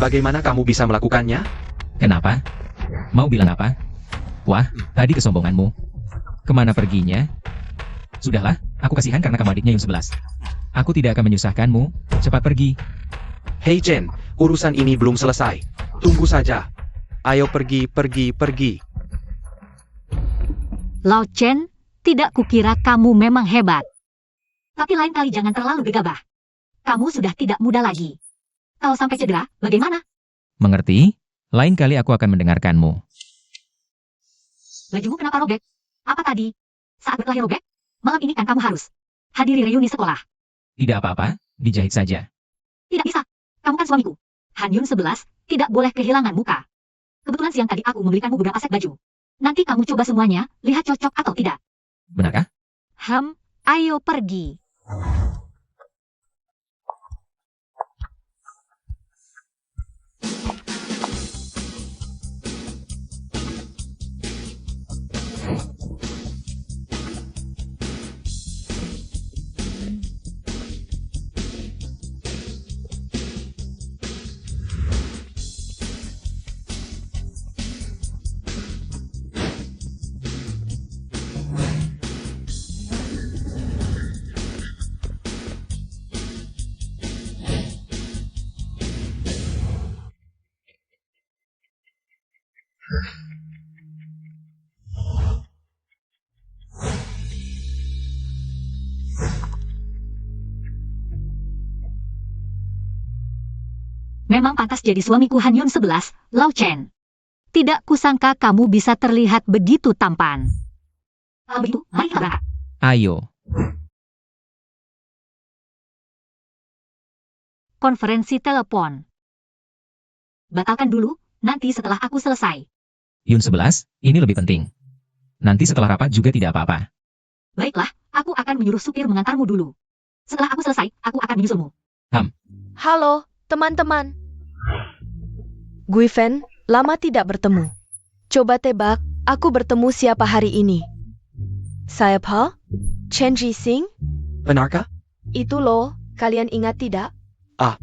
Bagaimana kamu bisa melakukannya? Kenapa? Mau bilang apa? Wah, tadi kesombonganmu. Kemana perginya? Sudahlah, aku kasihan karena kamu adiknya Yun 11. Aku tidak akan menyusahkanmu. Cepat pergi. Hei Chen, urusan ini belum selesai. Tunggu saja. Ayo pergi, pergi, pergi. Lao Chen, tidak kukira kamu memang hebat. Tapi lain kali jangan terlalu gegabah. Kamu sudah tidak muda lagi. Kalau sampai cedera, bagaimana? Mengerti? Lain kali aku akan mendengarkanmu. Bajumu kenapa robek? Apa tadi? Saat berkelahi robek? Malam ini kan kamu harus hadiri reuni sekolah. Tidak apa-apa, dijahit saja. Tidak bisa. Kamu kan suamiku. Han Yun 11, tidak boleh kehilangan muka. Kebetulan siang tadi aku membelikanmu beberapa set baju. Nanti kamu coba semuanya, lihat cocok atau tidak. Benarkah? Ayo pergi. Memang pantas jadi suamiku Han Yun 11, Lao Chen. Tidak kusangka kamu bisa terlihat begitu tampan. Kalau begitu, mari kita berangkat. Ayo. Konferensi telepon. Batalkan dulu, nanti setelah aku selesai. Yun 11, ini lebih penting. Nanti setelah rapat juga tidak apa-apa. Baiklah, aku akan menyuruh supir mengantarmu dulu. Setelah aku selesai, aku akan menyusulmu. Halo, teman-teman. Guifen, lama tidak bertemu. Coba tebak, aku bertemu siapa hari ini? Siapa? Chen Jising? Benarkah? Itu loh, kalian ingat tidak? Ah.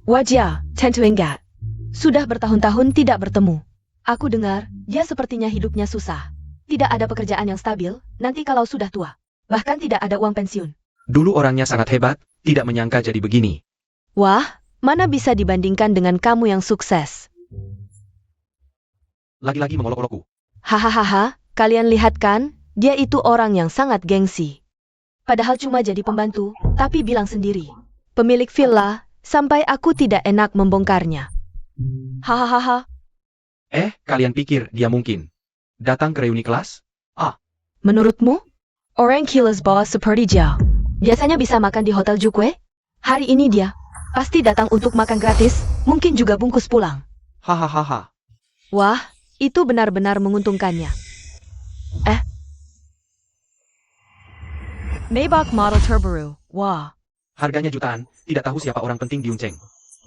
Wajah, tentu ingat. Sudah bertahun-tahun tidak bertemu. Aku dengar, dia sepertinya hidupnya susah. Tidak ada pekerjaan yang stabil, nanti kalau sudah tua. Bahkan tidak ada uang pensiun. Dulu orangnya sangat hebat, tidak menyangka jadi begini. Wah, mana bisa dibandingkan dengan kamu yang sukses? Lagi-lagi mengolok-olokku. Hahaha, kalian lihat kan, dia itu orang yang sangat gengsi. Padahal cuma jadi pembantu, tapi bilang sendiri. Pemilik villa, sampai aku tidak enak membongkarnya. Hahaha, Kalian pikir dia mungkin datang ke reuni kelas? menurutmu? Orang kilas bawah seperti dia. Biasanya bisa makan di Hotel Jukwe? Hari ini dia pasti datang untuk makan gratis, mungkin juga bungkus pulang. Hahaha. Wah, itu benar-benar menguntungkannya. Maybach model terbaru, wah. Harganya jutaan, tidak tahu siapa orang penting di Yunceng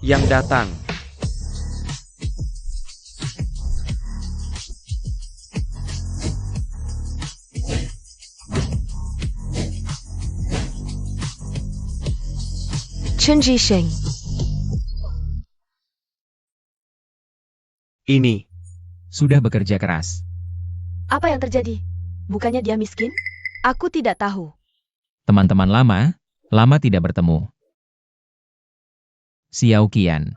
yang datang. Chen Jisheng. Ini, Sudah bekerja keras. Apa yang terjadi? Bukannya dia miskin? Aku tidak tahu. Teman-teman lama tidak bertemu. Xiao Qian.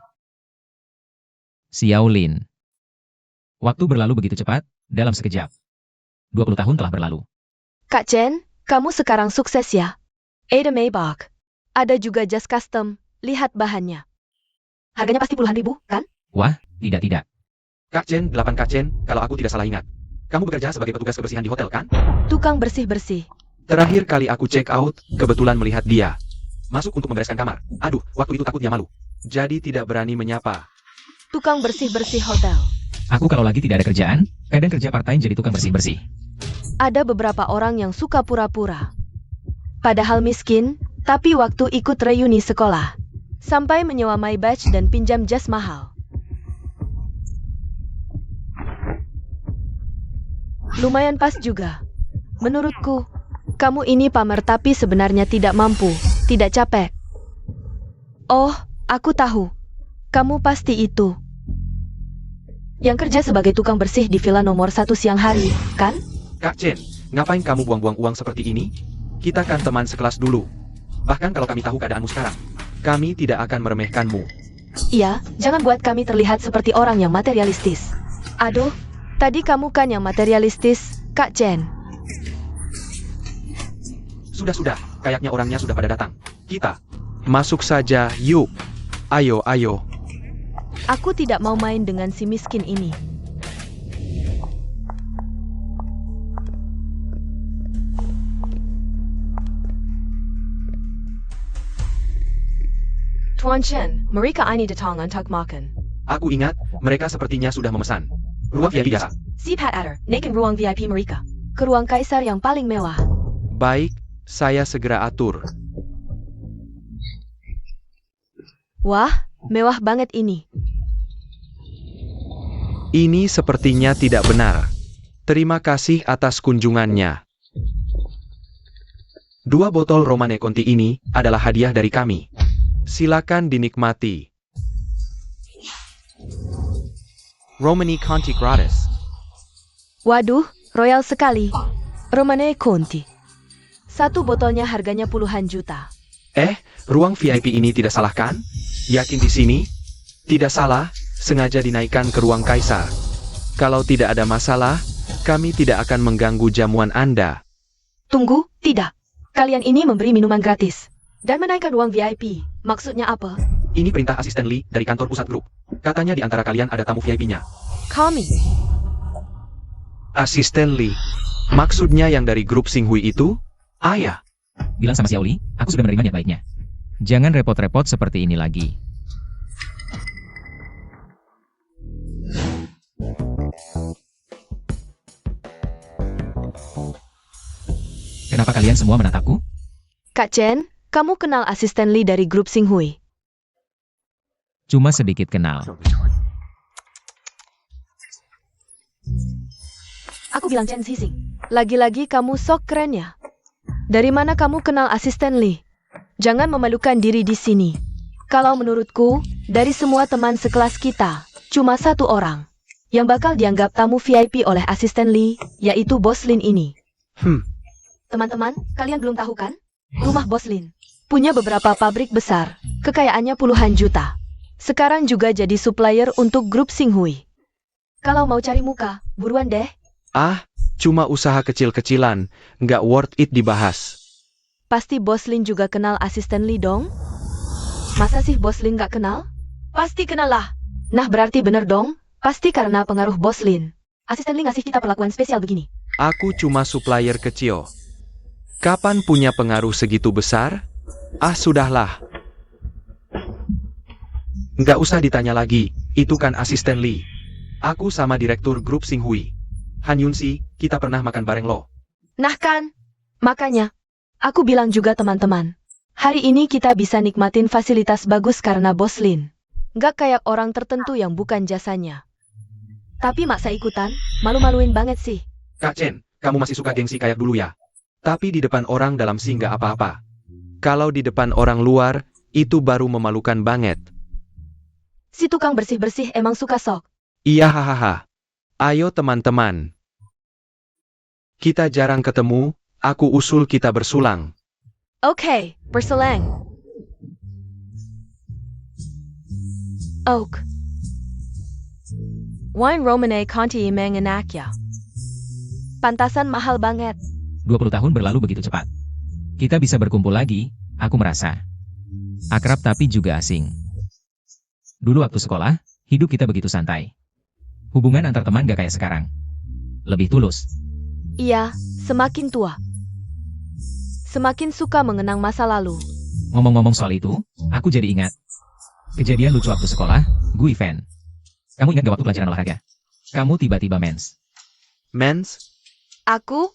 Xiao Lin. Waktu berlalu begitu cepat, dalam sekejap. 20 tahun telah berlalu. Kak Chen, kamu sekarang sukses ya. Ada Maybach. Ada juga jas custom, lihat bahannya. Harganya pasti puluhan ribu, kan? Wah, tidak. Kak Chen, 8 Kak Chen, kalau aku tidak salah ingat. Kamu bekerja sebagai petugas kebersihan di hotel, kan? Tukang bersih-bersih. Terakhir kali aku check out, kebetulan melihat dia. Masuk untuk membereskan kamar. Aduh, waktu itu takut dia malu. Jadi tidak berani menyapa. Tukang bersih-bersih hotel. Aku kalau lagi tidak ada kerjaan, kadang kerja part-time jadi tukang bersih-bersih. Ada beberapa orang yang suka pura-pura. Padahal miskin, tapi waktu ikut reuni sekolah. Sampai menyewa my batch dan pinjam jas mahal. Lumayan pas juga. Menurutku, kamu ini pamer tapi sebenarnya tidak mampu, tidak capek. Oh, aku tahu. Kamu pasti itu. Yang kerja sebagai tukang bersih di villa nomor 1 siang hari, kan? Kak Chen, ngapain kamu buang-buang uang seperti ini? Kita kan teman sekelas dulu. Bahkan kalau kami tahu keadaanmu sekarang, kami tidak akan meremehkanmu. Iya, jangan buat kami terlihat seperti orang yang materialistis. Aduh, tadi kamu kan yang materialistis, Kak Chen. Sudah, kayaknya orangnya sudah pada datang. Kita masuk saja, yuk. Ayo. Aku tidak mau main dengan si miskin ini. Tuan Chen, mereka ini datang untuk makan. Aku ingat, mereka sepertinya sudah memesan. Ruang VIP biasa. Si Pat Adder, naikin ruang VIP mereka. Ke ruang kaisar yang paling mewah. Baik, saya segera atur. Wah, mewah banget ini. Ini sepertinya tidak benar. Terima kasih atas kunjungannya. 2 botol Romane Conti ini adalah hadiah dari kami. Silakan dinikmati. Romani Conti gratis. Waduh, royal sekali. Romane Conti. 1 botolnya harganya puluhan juta. Ruang VIP ini tidak salah kan? Yakin di sini? Tidak salah, sengaja dinaikkan ke ruang kaisar. Kalau tidak ada masalah, kami tidak akan mengganggu jamuan Anda. Tunggu, tidak. Kalian ini memberi minuman gratis. Dan menaikkan ruang VIP. Maksudnya apa? Ini perintah asisten Lee dari kantor pusat grup. Katanya di antara kalian ada tamu VIP-nya. Kami. Asisten Lee? Maksudnya yang dari grup Xinghui itu? Ayah. Bilang sama Xiao Li, aku sudah menerima niat baiknya. Jangan repot-repot seperti ini lagi. Kenapa kalian semua menatapku? Kak Chen, kamu kenal asisten Lee dari grup Xinghui? Cuma sedikit kenal. Aku bilang Chen Xixing. Lagi-lagi kamu sok keren ya. Dari mana kamu kenal asisten Lee? Jangan memalukan diri di sini. Kalau menurutku, dari semua teman sekelas kita, cuma 1 orang yang bakal dianggap tamu VIP oleh asisten Lee, yaitu Bos Lin ini. Teman-teman, kalian belum tahu kan? Rumah Bos Lin punya beberapa pabrik besar, kekayaannya puluhan juta. Sekarang juga jadi supplier untuk grup Xinghui. Kalau mau cari muka, buruan deh. Cuma usaha kecil-kecilan, nggak worth it dibahas. Pasti Bos Lin juga kenal asisten Lee dong? Masa sih Bos Lin nggak kenal? Pasti kenal lah. Nah berarti bener dong, pasti karena pengaruh Bos Lin. Asisten Lee ngasih kita perlakuan spesial begini. Aku cuma supplier kecil. Kapan punya pengaruh segitu besar? Sudahlah. Nggak usah ditanya lagi, itu kan asisten Lee. Aku sama direktur grup Xinghui. Han Yunxi, kita pernah makan bareng loh. Nah kan, makanya, aku bilang juga teman-teman. Hari ini kita bisa nikmatin fasilitas bagus karena Bos Lin. Nggak kayak orang tertentu yang bukan jasanya. Tapi maksa ikutan, malu-maluin banget sih. Kak Chen, kamu masih suka gengsi kayak dulu ya? Tapi di depan orang dalam sih nggak apa-apa. Kalau di depan orang luar, itu baru memalukan banget. Si tukang bersih-bersih emang suka sok. Iya hahaha. Ayo teman-teman. Kita jarang ketemu, aku usul kita bersulang. Oke, berselang. Oak. Wine Romane Conti emang enak ya. Pantasan mahal banget. 20 tahun berlalu begitu cepat. Kita bisa berkumpul lagi, aku merasa. Akrab tapi juga asing. Dulu waktu sekolah, hidup kita begitu santai. Hubungan antar teman gak kayak sekarang. Lebih tulus. Iya, semakin tua. Semakin suka mengenang masa lalu. Ngomong-ngomong soal itu, aku jadi ingat. Kejadian lucu waktu sekolah, gue event. Kamu ingat gak waktu pelajaran olahraga? Kamu tiba-tiba mens. Mens? Aku?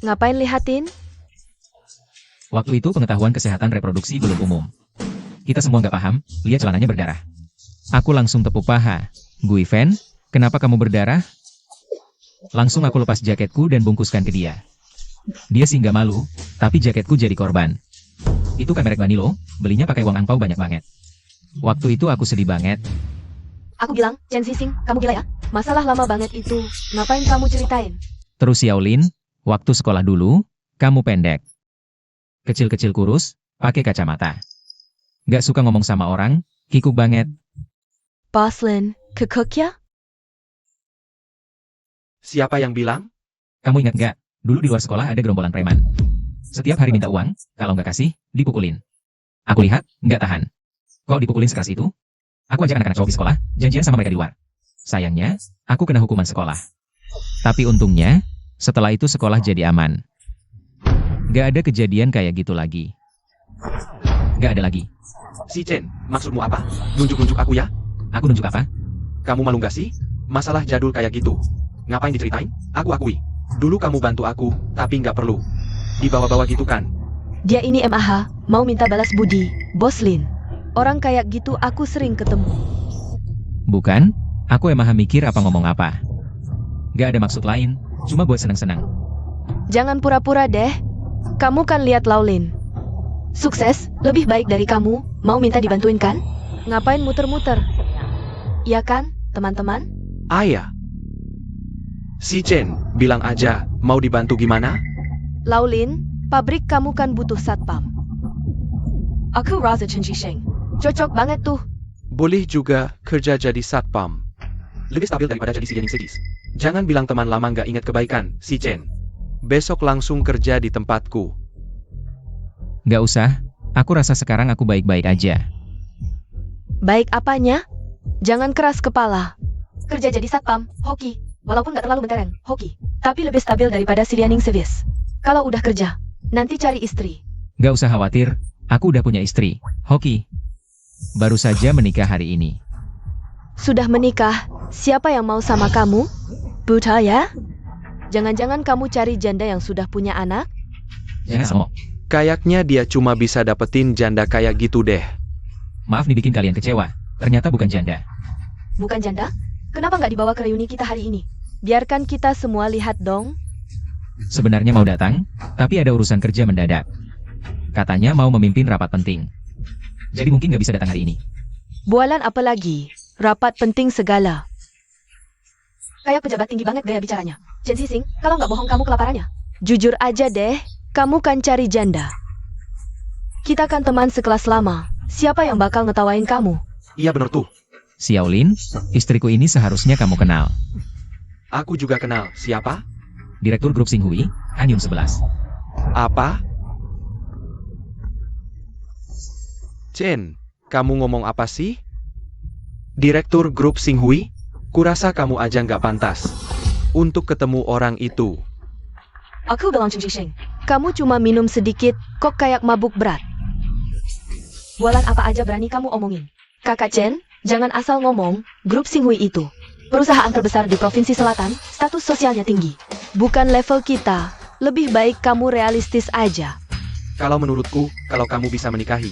Ngapain lihatin? Waktu itu pengetahuan kesehatan reproduksi belum umum. Kita semua nggak paham, lihat celananya berdarah. Aku langsung tepuk paha. Gue Fen, kenapa kamu berdarah? Langsung aku lepas jaketku dan bungkuskan ke dia. Dia sih nggak malu, tapi jaketku jadi korban. Itu kan merek Vanilo, belinya pakai uang angpau banyak banget. Waktu itu aku sedih banget. Aku bilang, Chen Xixing, kamu gila ya? Masalah lama banget itu, ngapain kamu ceritain? Terus Xiaolin, waktu sekolah dulu, kamu pendek. Kecil-kecil kurus, pakai kacamata. Gak suka ngomong sama orang, kikuk banget. Boslin, kekuk ya? Siapa yang bilang? Kamu ingat gak, dulu di luar sekolah ada gerombolan preman. Setiap hari minta uang, kalau nggak kasih, dipukulin. Aku lihat, nggak tahan. Kok dipukulin sekeras itu? Aku ajak anak-anak cowok di sekolah, janjian sama mereka di luar. Sayangnya, aku kena hukuman sekolah. Tapi untungnya, setelah itu sekolah jadi aman. Gak ada kejadian kayak gitu lagi. Gak ada lagi. Si Chen, maksudmu apa? Nunjuk-nunjuk aku ya? Aku nunjuk apa? Kamu malu gak sih? Masalah jadul kayak gitu. Ngapain diceritain? Aku akui. Dulu kamu bantu aku, tapi nggak perlu. Dibawa-bawa gitu kan? Dia ini MAH, mau minta balas budi, Boslin. Orang kayak gitu aku sering ketemu. Bukan, aku emang mikir apa ngomong apa. Gak ada maksud lain, cuma buat seneng-seneng. Jangan pura-pura deh. Kamu kan lihat Laulin. Sukses, lebih baik dari kamu, mau minta dibantuin kan? Ngapain muter-muter? Iya kan, teman-teman? Ayah. Si Chen, bilang aja, mau dibantu gimana? Laulin, pabrik kamu kan butuh satpam. Aku rasa Chen Xixing. Cocok banget tuh. Boleh juga kerja jadi satpam. Lebih stabil daripada jadi cleaning service. Jangan bilang teman lama nggak ingat kebaikan, si Chen. Besok langsung kerja di tempatku. Gak usah, aku rasa sekarang aku baik-baik aja. Baik apanya? Jangan keras kepala. Kerja jadi satpam, hoki. Walaupun gak terlalu mentereng, hoki. Tapi lebih stabil daripada cleaning service. Kalau udah kerja, nanti cari istri. Gak usah khawatir, aku udah punya istri, Hoki. Baru saja menikah hari ini. Sudah menikah, siapa yang mau sama kamu? Buta ya? Jangan-jangan kamu cari janda yang sudah punya anak? Jangan sombong. Kayaknya dia cuma bisa dapetin janda kayak gitu deh. Maaf nih bikin kalian kecewa, ternyata bukan janda. Bukan janda? Kenapa nggak dibawa ke reuni kita hari ini? Biarkan kita semua lihat dong. Sebenarnya mau datang, tapi ada urusan kerja mendadak. Katanya mau memimpin rapat penting. Jadi mungkin nggak bisa datang hari ini. Bualan apa lagi? Rapat penting segala. Kayak pejabat tinggi banget gaya bicaranya. Chen Xixing, kalau nggak bohong kamu kelaparannya. Jujur aja deh, kamu kan cari janda. Kita kan teman sekelas lama. Siapa yang bakal ngetawain kamu? Iya bener tuh. Xiaolin, istriku ini seharusnya kamu kenal. Aku juga kenal. Siapa? Direktur Grup Xinghui, Anyun 11. Apa? Chen, kamu ngomong apa sih? Direktur Grup Xinghui? Kurasa kamu aja nggak pantas untuk ketemu orang itu. Aku bilang Chen Xixing, kamu cuma minum sedikit, kok kayak mabuk berat. Bualan apa aja berani kamu omongin. Kakak Chen, jangan asal ngomong, Grup Xinghui itu perusahaan terbesar di Provinsi Selatan, status sosialnya tinggi. Bukan level kita, lebih baik kamu realistis aja. Kalau menurutku, kalau kamu bisa menikahi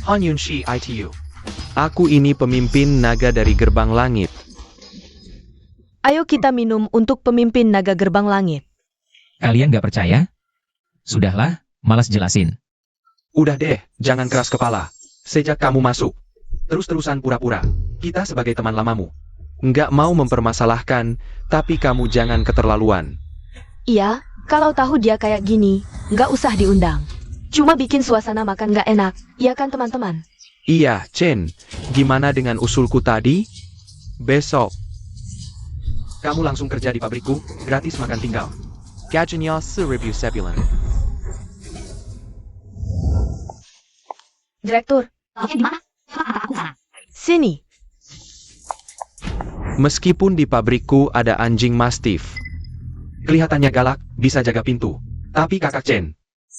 Han Yun Shi ITU. Aku ini pemimpin naga dari Gerbang Langit. Ayo kita minum untuk pemimpin naga Gerbang Langit. Kalian gak percaya? Sudahlah, malas jelasin. Udah deh, jangan keras kepala. Sejak kamu masuk, terus-terusan pura-pura. Kita sebagai teman lamamu nggak mau mempermasalahkan, tapi kamu jangan keterlaluan. Iya, kalau tahu dia kayak gini, nggak usah diundang. Cuma bikin suasana makan nggak enak, iya kan teman-teman? Iya, Chen. Gimana dengan usulku tadi? Besok kamu langsung kerja di pabrikku, gratis makan tinggal. Gajinya 1000 sebulan. Direktur, Lao Chen di mana? Cepat antar aku ke sana. sini. Meskipun di pabrikku ada anjing mastif. Kelihatannya galak, bisa jaga pintu. Tapi kakak Chen,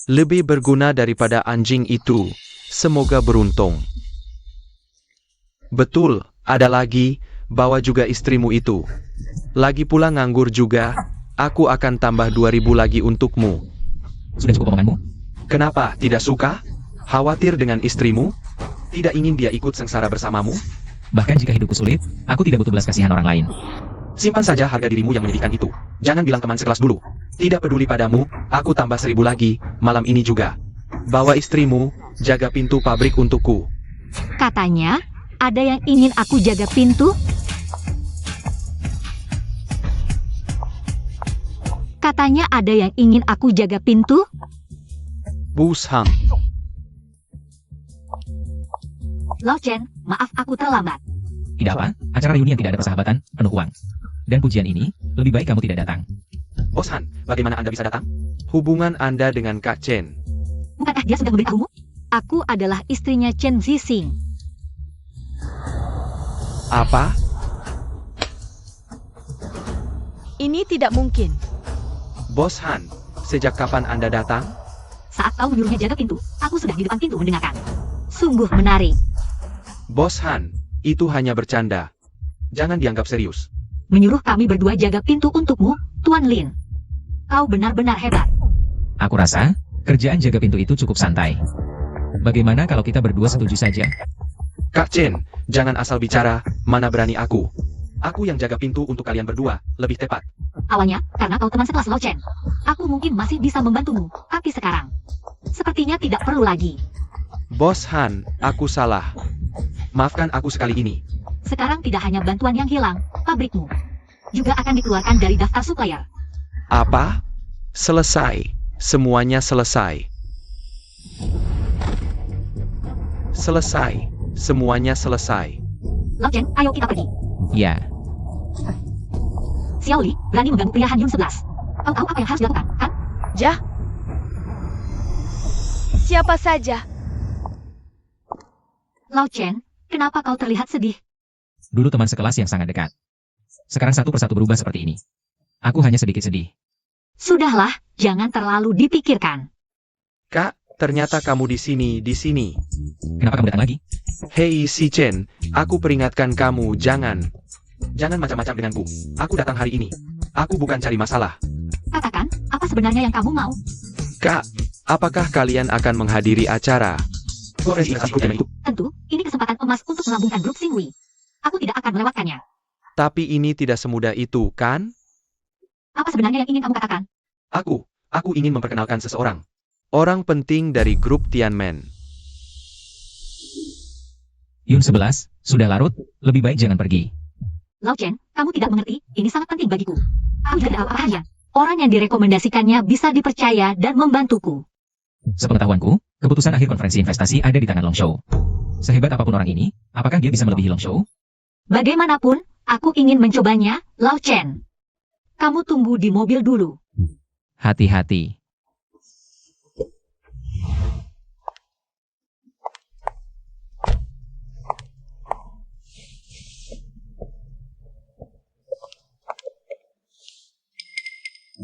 lebih berguna daripada anjing itu. Semoga beruntung. Betul, ada lagi, bawa juga istrimu itu. Lagi pula nganggur juga, aku akan tambah 2000 lagi untukmu. Sudah cukup omonganmu? Kenapa, tidak suka? Khawatir dengan istrimu? Tidak ingin dia ikut sengsara bersamamu? Bahkan jika hidupku sulit, aku tidak butuh belas kasihan orang lain. Simpan saja harga dirimu yang menyedihkan itu. Jangan bilang teman sekelas dulu. Tidak peduli padamu, aku tambah 1000 lagi, malam ini juga. Bawa istrimu, jaga pintu pabrik untukku. Katanya, ada yang ingin aku jaga pintu? Katanya ada yang ingin aku jaga pintu? Bus Hang. Lao Chen, maaf aku terlambat. Tidak apa, acara reuni yang tidak ada persahabatan, penuh uang. Dan pujian ini, lebih baik kamu tidak datang. Bos Han, bagaimana Anda bisa datang? Hubungan Anda dengan Kak Chen. Bukankah dia sudah memberitahumu? Aku adalah istrinya Chen Zixing. Apa? Ini tidak mungkin. Bos Han, sejak kapan Anda datang? Saat kau menyuruhnya jaga pintu, aku sudah di depan pintu mendengarkan. Sungguh menarik. Bos Han, itu hanya bercanda. Jangan dianggap serius. Menyuruh kami berdua jaga pintu untukmu, Tuan Lin. Kau benar-benar hebat. Aku rasa, kerjaan jaga pintu itu cukup santai. Bagaimana kalau kita berdua setuju saja? Kak Chen, jangan asal bicara, mana berani aku. Aku yang jaga pintu untuk kalian berdua, lebih tepat. Awalnya, karena kau teman sekelas Lao Chen, aku mungkin masih bisa membantumu. Tapi sekarang, sepertinya tidak perlu lagi. Bos Han, aku salah. Maafkan aku sekali ini. Sekarang tidak hanya bantuan yang hilang, pabrikmu juga akan dikeluarkan dari daftar supplier. Apa? Selesai. Semuanya selesai. Selesai. Semuanya selesai. Lao Chen, ayo kita pergi. Ya, Xiao Li berani mengganggu pria Han Yun 11. Kau tahu apa yang harus dilakukan, kan? Jah. Siapa saja? Lao Chen, kenapa kau terlihat sedih? dulu teman sekelas yang sangat dekat. Sekarang satu persatu berubah seperti ini. Aku hanya sedikit sedih. Sudahlah, jangan terlalu dipikirkan. Kak, ternyata kamu di sini. Kenapa kamu datang lagi? Hei si Chen, aku peringatkan kamu, jangan macam-macam denganku. Aku datang hari ini. Aku bukan cari masalah. Katakan, apa sebenarnya yang kamu mau? Kak, apakah kalian akan menghadiri acara konferensi grup itu? Tentu, ini kesempatan emas untuk melambungkan grup Xingwei. Aku tidak akan melewatkannya. Tapi ini tidak semudah itu, kan? Apa sebenarnya yang ingin kamu katakan? Aku ingin memperkenalkan seseorang. Orang penting dari grup Tianmen. Yun 11, sudah larut, lebih baik jangan pergi. Lao Chen, kamu tidak mengerti, ini sangat penting bagiku. Aku tidak tahu apa-apanya. Orang yang direkomendasikannya bisa dipercaya dan membantuku. Sepengetahuanku, keputusan akhir konferensi investasi ada di tangan Long Shou. Sehebat apapun orang ini, apakah dia bisa melebihi Long Shou? Bagaimanapun, aku ingin mencobanya, Lao Chen. Kamu tunggu di mobil dulu. Hati-hati.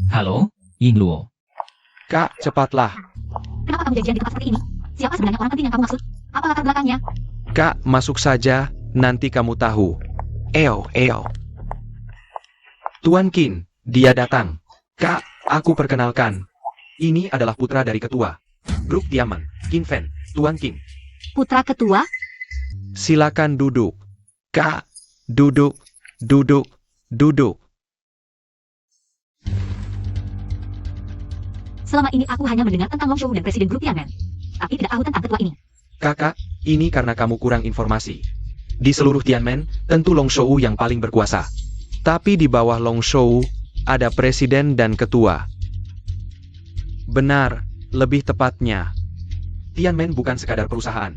Halo, Ying Luo. Kak, cepatlah. Kenapa kamu janjian di tempat seperti ini? Siapa sebenarnya orang penting yang kamu maksud? Apa latar belakangnya? Kak, masuk saja, nanti kamu tahu. Eo. Tuan Qin, dia datang. Kak, aku perkenalkan. Ini adalah putra dari ketua grup Tianmen, Qin Fen, Tuan Qin. Putra ketua? Silakan duduk. Kak, duduk. Selama ini aku hanya mendengar tentang Long Shou dan Presiden Grup Tianmen. Tapi tidak tahu tentang ketua ini. Kakak, ini karena kamu kurang informasi. Di seluruh Tianmen, tentu Long Shou yang paling berkuasa. Tapi di bawah Long Shou, ada presiden dan ketua. Benar, lebih tepatnya. Tianmen bukan sekadar perusahaan.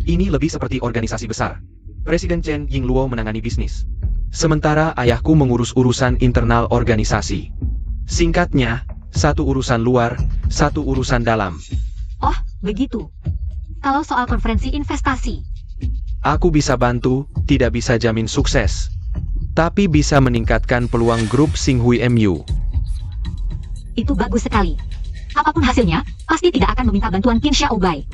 Ini lebih seperti organisasi besar. Presiden Chen Yingluo menangani bisnis. Sementara ayahku mengurus urusan internal organisasi. Singkatnya, Satu urusan luar, satu urusan dalam. Oh, begitu. Kalau soal konferensi investasi, Aku bisa bantu, tidak bisa jamin sukses. Tapi bisa meningkatkan peluang grup Xinghui MU. itu bagus sekali. Apapun hasilnya, pasti tidak akan meminta bantuan Qin Xiaobai.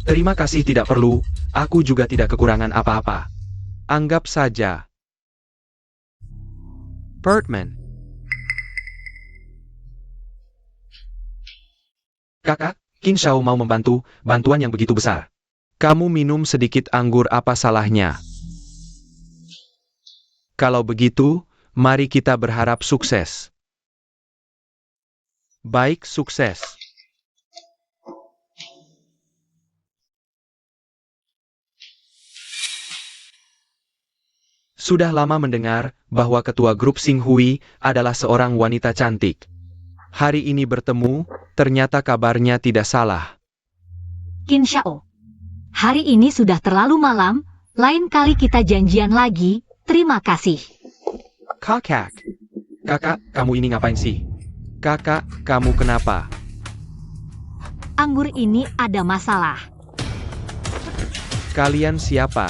Terima kasih, tidak perlu. Aku juga tidak kekurangan apa-apa. Anggap saja. Bertman. Kakak, Qin Xiao mau membantu, bantuan yang begitu besar. Kamu minum sedikit anggur, apa salahnya? Kalau begitu, mari kita berharap sukses. Baik, sukses. Sudah lama mendengar bahwa ketua grup Xinghui adalah seorang wanita cantik. Hari ini bertemu, ternyata kabarnya tidak salah. Qin Xiao. Hari ini sudah terlalu malam, lain kali kita janjian lagi, terima kasih. Kakak. Kakak, kamu ini ngapain sih? Kakak, kamu kenapa? Anggur ini ada masalah. Kalian siapa?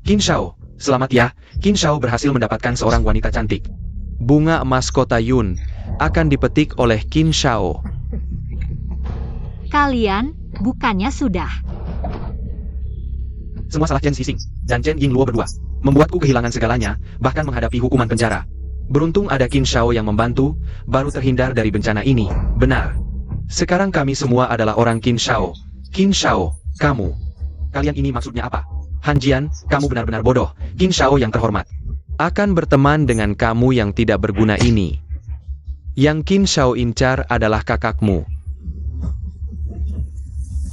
Qin Xiao, selamat ya. Qin Xiao berhasil mendapatkan seorang wanita cantik. Bunga emas kota Yun akan dipetik oleh Qin Xiao. Kalian, bukannya sudah. Semua salah Chen Xixing dan Chen Yingluo berdua. Membuatku kehilangan segalanya, bahkan menghadapi hukuman penjara. Beruntung ada Qin Xiao yang membantu, baru terhindar dari bencana ini. Benar. Sekarang kami semua adalah orang Qin Xiao. Qin Xiao, kamu. Kalian ini maksudnya apa? Han Jian, kamu benar-benar bodoh. Qin Xiao yang terhormat akan berteman dengan kamu yang tidak berguna ini. Yang Qin Xiao incar adalah kakakmu.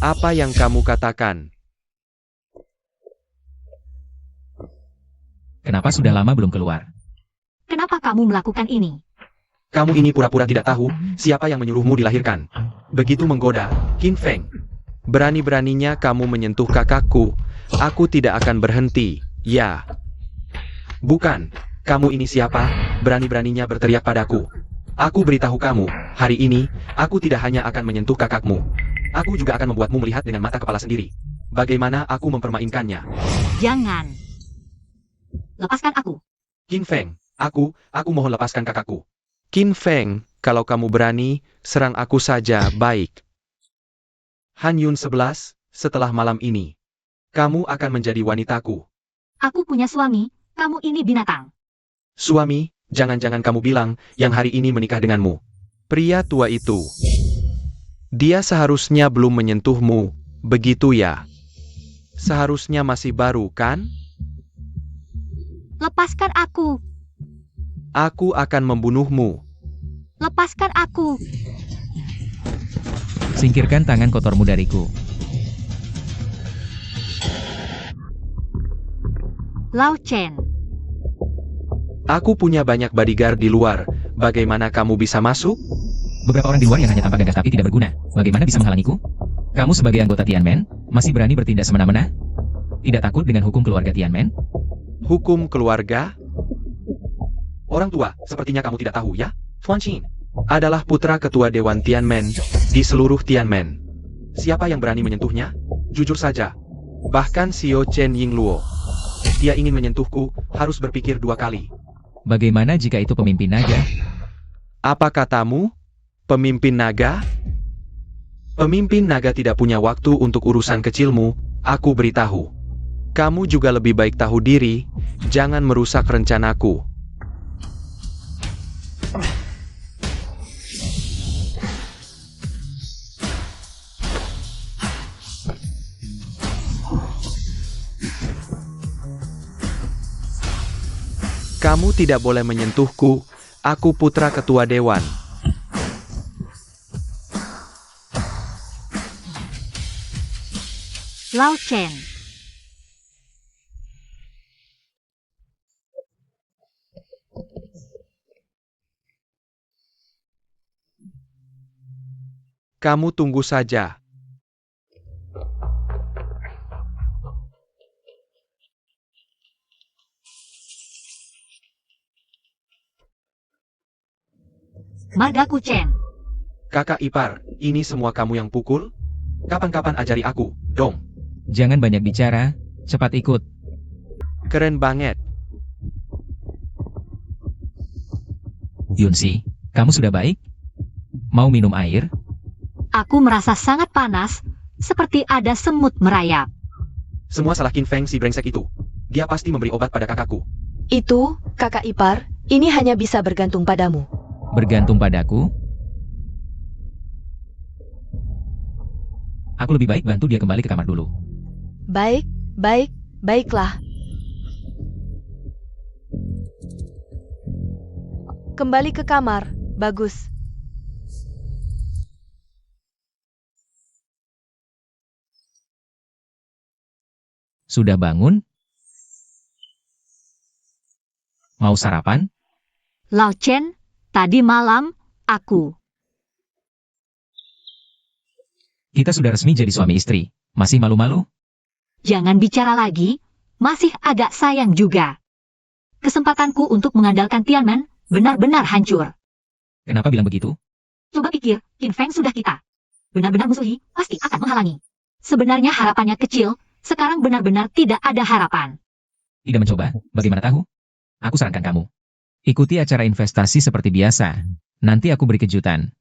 Apa yang kamu katakan? Kenapa sudah lama belum keluar? Kenapa kamu melakukan ini? Kamu ini pura-pura tidak tahu siapa yang menyuruhmu dilahirkan. Begitu menggoda, Qin Feng. Berani-beraninya kamu menyentuh kakakku. Aku tidak akan berhenti, ya. Bukan, kamu ini siapa? Berani-beraninya berteriak padaku. Aku beritahu kamu, hari ini, aku tidak hanya akan menyentuh kakakmu. Aku juga akan membuatmu melihat dengan mata kepala sendiri. Bagaimana aku mempermainkannya. Jangan. Lepaskan aku. Qin Feng, aku mohon lepaskan kakakku. Qin Feng, kalau kamu berani, serang aku saja, baik. Han Yun 11, setelah malam ini, kamu akan menjadi wanitaku. Aku punya suami, kamu ini binatang. Suami, jangan-jangan kamu bilang yang hari ini menikah denganmu. Pria tua itu. Dia seharusnya belum menyentuhmu, begitu ya? Seharusnya masih baru, kan? Lepaskan aku. Aku akan membunuhmu. Lepaskan aku. Singkirkan tangan kotormu dariku. Lao Chen. Aku punya banyak bodyguard di luar, bagaimana kamu bisa masuk? Beberapa orang di luar yang hanya tampak gagah tapi tidak berguna. Bagaimana bisa menghalangiku? Kamu sebagai anggota Tianmen, masih berani bertindak semena-mena? Tidak takut dengan hukum keluarga Tianmen? Hukum keluarga? Orang tua, sepertinya kamu tidak tahu ya? Fuan Qin adalah putra ketua Dewan Tianmen di seluruh Tianmen. Siapa yang berani menyentuhnya? Jujur saja. Bahkan Xiao Chen Yingluo. Dia ingin menyentuhku, harus berpikir dua kali. Bagaimana jika itu pemimpin naga? Apa katamu? Pemimpin naga? Pemimpin naga tidak punya waktu untuk urusan kecilmu, aku beritahu. Kamu juga lebih baik tahu diri, jangan merusak rencanaku. Kamu tidak boleh menyentuhku, aku putra ketua dewan. Lao Chen. Kamu tunggu saja. margaku Chen. Kakak ipar, ini semua kamu yang pukul? Kapan-kapan ajari aku, dong. Jangan banyak bicara, cepat ikut. Keren banget. Yunsi, kamu sudah baik? Mau minum air? Aku merasa sangat panas, seperti ada semut merayap. Semua salah Qin Feng si brengsek itu. Dia pasti memberi obat pada kakakku. Itu, kakak ipar, ini hanya bisa bergantung padamu. Bergantung padaku? Aku lebih baik bantu dia kembali ke kamar dulu. Baik, baiklah. Kembali ke kamar, bagus. Sudah bangun? Mau sarapan? Lao Chen, tadi malam, aku. Kita sudah resmi jadi suami istri. Masih malu-malu? Jangan bicara lagi, masih agak sayang juga. Kesempatanku untuk mengandalkan Tianmen benar-benar hancur. Kenapa bilang begitu? Coba pikir, Qin Feng sudah kita benar-benar musuhi, pasti akan menghalangi. Sebenarnya harapannya kecil, sekarang benar-benar tidak ada harapan. Tidak mencoba, bagaimana tahu? Aku sarankan kamu. Ikuti acara investasi seperti biasa. Nanti aku beri kejutan.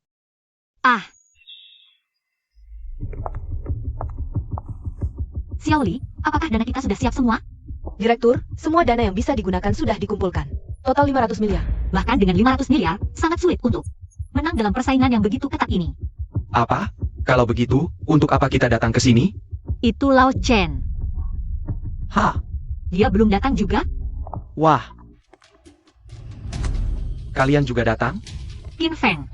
Xiao Li, apakah dana kita sudah siap semua? Direktur, semua dana yang bisa digunakan sudah dikumpulkan. Total 500 miliar. Bahkan dengan 500 miliar, sangat sulit untuk menang dalam persaingan yang begitu ketat ini. Apa? Kalau begitu, untuk apa kita datang ke sini? Itu Lao Chen. Hah? Dia belum datang juga? Wah. Kalian juga datang? Qin Feng.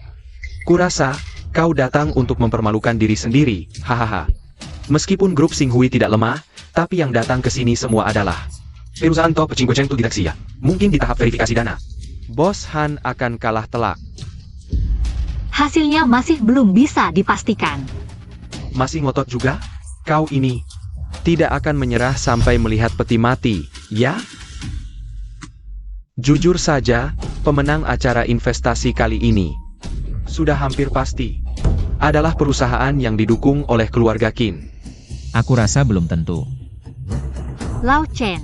Kurasa, kau datang untuk mempermalukan diri sendiri, hahaha. Meskipun grup Xinghui tidak lemah, tapi yang datang ke sini semua adalah perusahaan top pecing-pecing itu tidak sia. Mungkin di tahap verifikasi dana. Bos Han akan kalah telak. Hasilnya masih belum bisa dipastikan. Masih ngotot juga? Kau ini tidak akan menyerah sampai melihat peti mati, ya? Jujur saja, pemenang acara investasi kali ini sudah hampir pasti adalah perusahaan yang didukung oleh keluarga Qin. Aku rasa belum tentu. Lao Chen.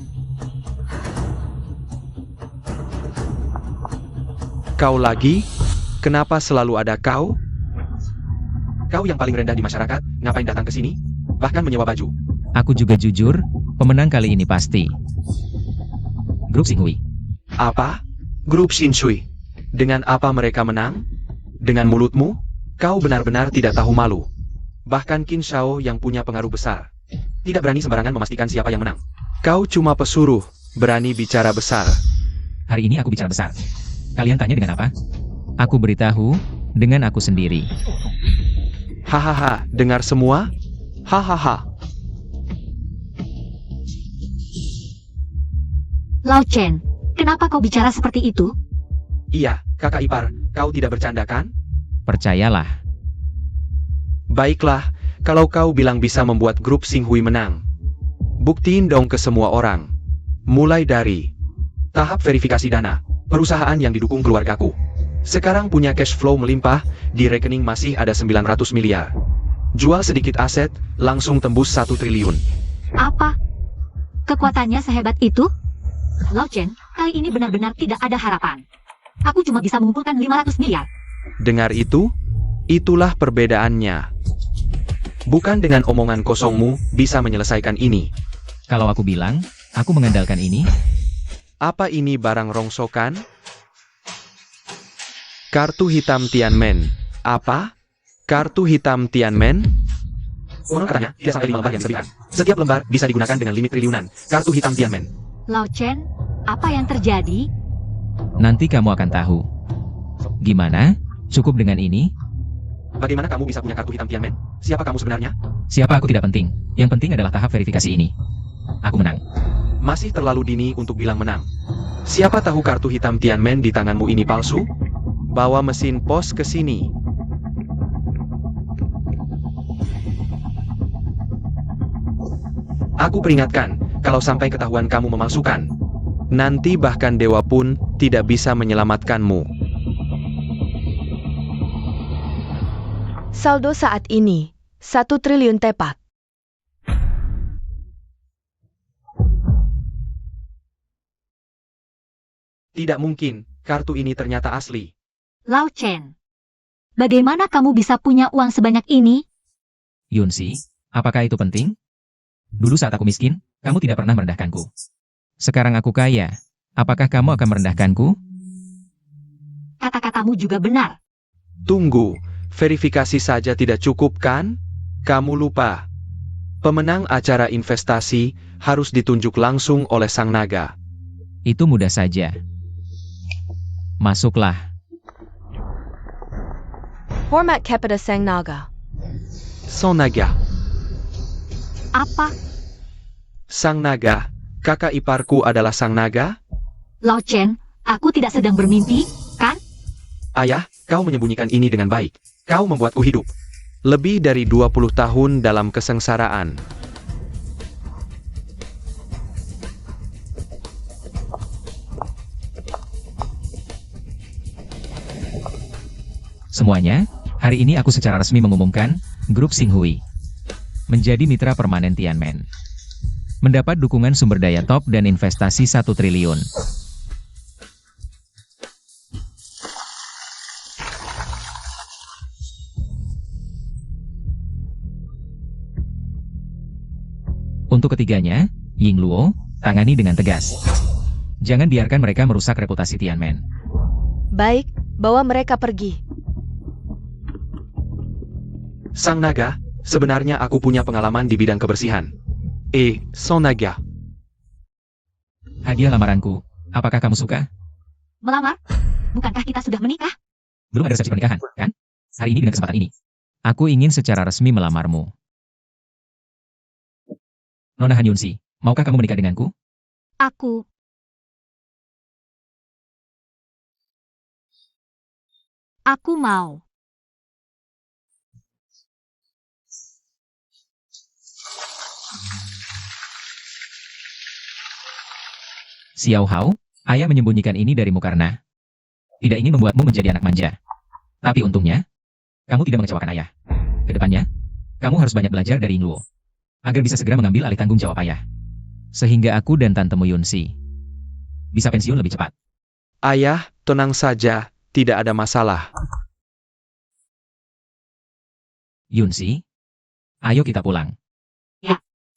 Kau lagi? Kenapa selalu ada kau? Kau yang paling rendah di masyarakat, ngapain datang ke sini? Bahkan menyewa baju. Aku juga jujur, pemenang kali ini pasti Grup Xinghui. Apa? Grup Shinshui. Dengan apa mereka menang? Dengan mulutmu? Kau benar-benar tidak tahu malu. Bahkan Qin Shao yang punya pengaruh besar tidak berani sembarangan memastikan siapa yang menang. Kau cuma pesuruh, berani bicara besar. Hari ini aku bicara besar. Kalian tanya dengan apa? Aku beritahu, dengan aku sendiri. Hahaha, dengar semua? Hahaha. Lao Chen, kenapa kau bicara seperti itu? Iya, kakak ipar, kau tidak bercanda kan? Percayalah. Baiklah, kalau kau bilang bisa membuat grup Xinghui menang. Buktiin dong ke semua orang. Mulai dari tahap verifikasi dana, perusahaan yang didukung keluargaku. Sekarang punya cash flow melimpah, di rekening masih ada 900 miliar. Jual sedikit aset, langsung tembus 1 triliun. Apa? Kekuatannya sehebat itu? Lao Chen, kali ini benar-benar tidak ada harapan. Aku cuma bisa mengumpulkan 500 miliar. Dengar itu? Itulah perbedaannya. Bukan dengan omongan kosongmu bisa menyelesaikan ini. Kalau aku bilang, aku mengandalkan ini. Apa ini barang rongsokan? Kartu hitam Tianmen. Apa? Kartu hitam Tianmen? Orang katanya, tidak sampai 5 lembar yang disebutkan. Setiap lembar bisa digunakan dengan limit triliunan. Kartu hitam Tianmen. Lao Chen, apa yang terjadi? Nanti kamu akan tahu. Gimana? Cukup dengan ini? Bagaimana kamu bisa punya kartu hitam Tianmen? Siapa kamu sebenarnya? Siapa aku tidak penting. Yang penting adalah tahap verifikasi ini. Aku menang. Masih terlalu dini untuk bilang menang. Siapa tahu kartu hitam Tianmen di tanganmu ini palsu? Bawa mesin pos ke sini. Aku peringatkan, kalau sampai ketahuan kamu memalsukan, nanti bahkan dewa pun tidak bisa menyelamatkanmu. Saldo saat ini, 1 triliun tepat. Tidak mungkin, kartu ini ternyata asli. Lao Chen. Bagaimana kamu bisa punya uang sebanyak ini? Yunsi, apakah itu penting? Dulu saat aku miskin, kamu tidak pernah merendahkanku. Sekarang aku kaya, apakah kamu akan merendahkanku? Kata-katamu juga benar. Tunggu, verifikasi saja tidak cukup kan? Kamu lupa. Pemenang acara investasi harus ditunjuk langsung oleh sang naga. Itu mudah saja. Masuklah. Hormat kepada Sang Naga. Sang naga. Apa? Sang naga. Kakak iparku adalah sang naga? Lao Chen, aku tidak sedang bermimpi, kan? Ayah, kau menyembunyikan ini dengan baik. Kau membuatku hidup. Lebih dari 20 tahun dalam kesengsaraan. Semuanya, hari ini aku secara resmi mengumumkan, Grup Xinghui menjadi mitra permanen Tianmen. Mendapat dukungan sumber daya top dan investasi 1 triliun. Untuk ketiganya, Ying Luo, tangani dengan tegas. Jangan biarkan mereka merusak reputasi Tianmen. Baik, bawa mereka pergi. Sang naga, sebenarnya aku punya pengalaman di bidang kebersihan. Sang naga. Hadiah lamaranku, apakah kamu suka? Melamar? Bukankah kita sudah menikah? Belum ada resepsi pernikahan, kan? Hari ini dengan kesempatan ini. Aku ingin secara resmi melamarmu. Nona Han Yunsi, maukah kamu menikah denganku? Aku. Aku mau. Xiao Hao, ayah menyembunyikan ini darimu karena tidak ingin membuatmu menjadi anak manja. Tapi untungnya, kamu tidak mengecewakan ayah. Kedepannya, kamu harus banyak belajar dari Ying Luo, agar bisa segera mengambil alih tanggung jawab ayah. Sehingga aku dan tantemu Yunsi bisa pensiun lebih cepat. Ayah, tenang saja, tidak ada masalah. Yunsi, ayo kita pulang.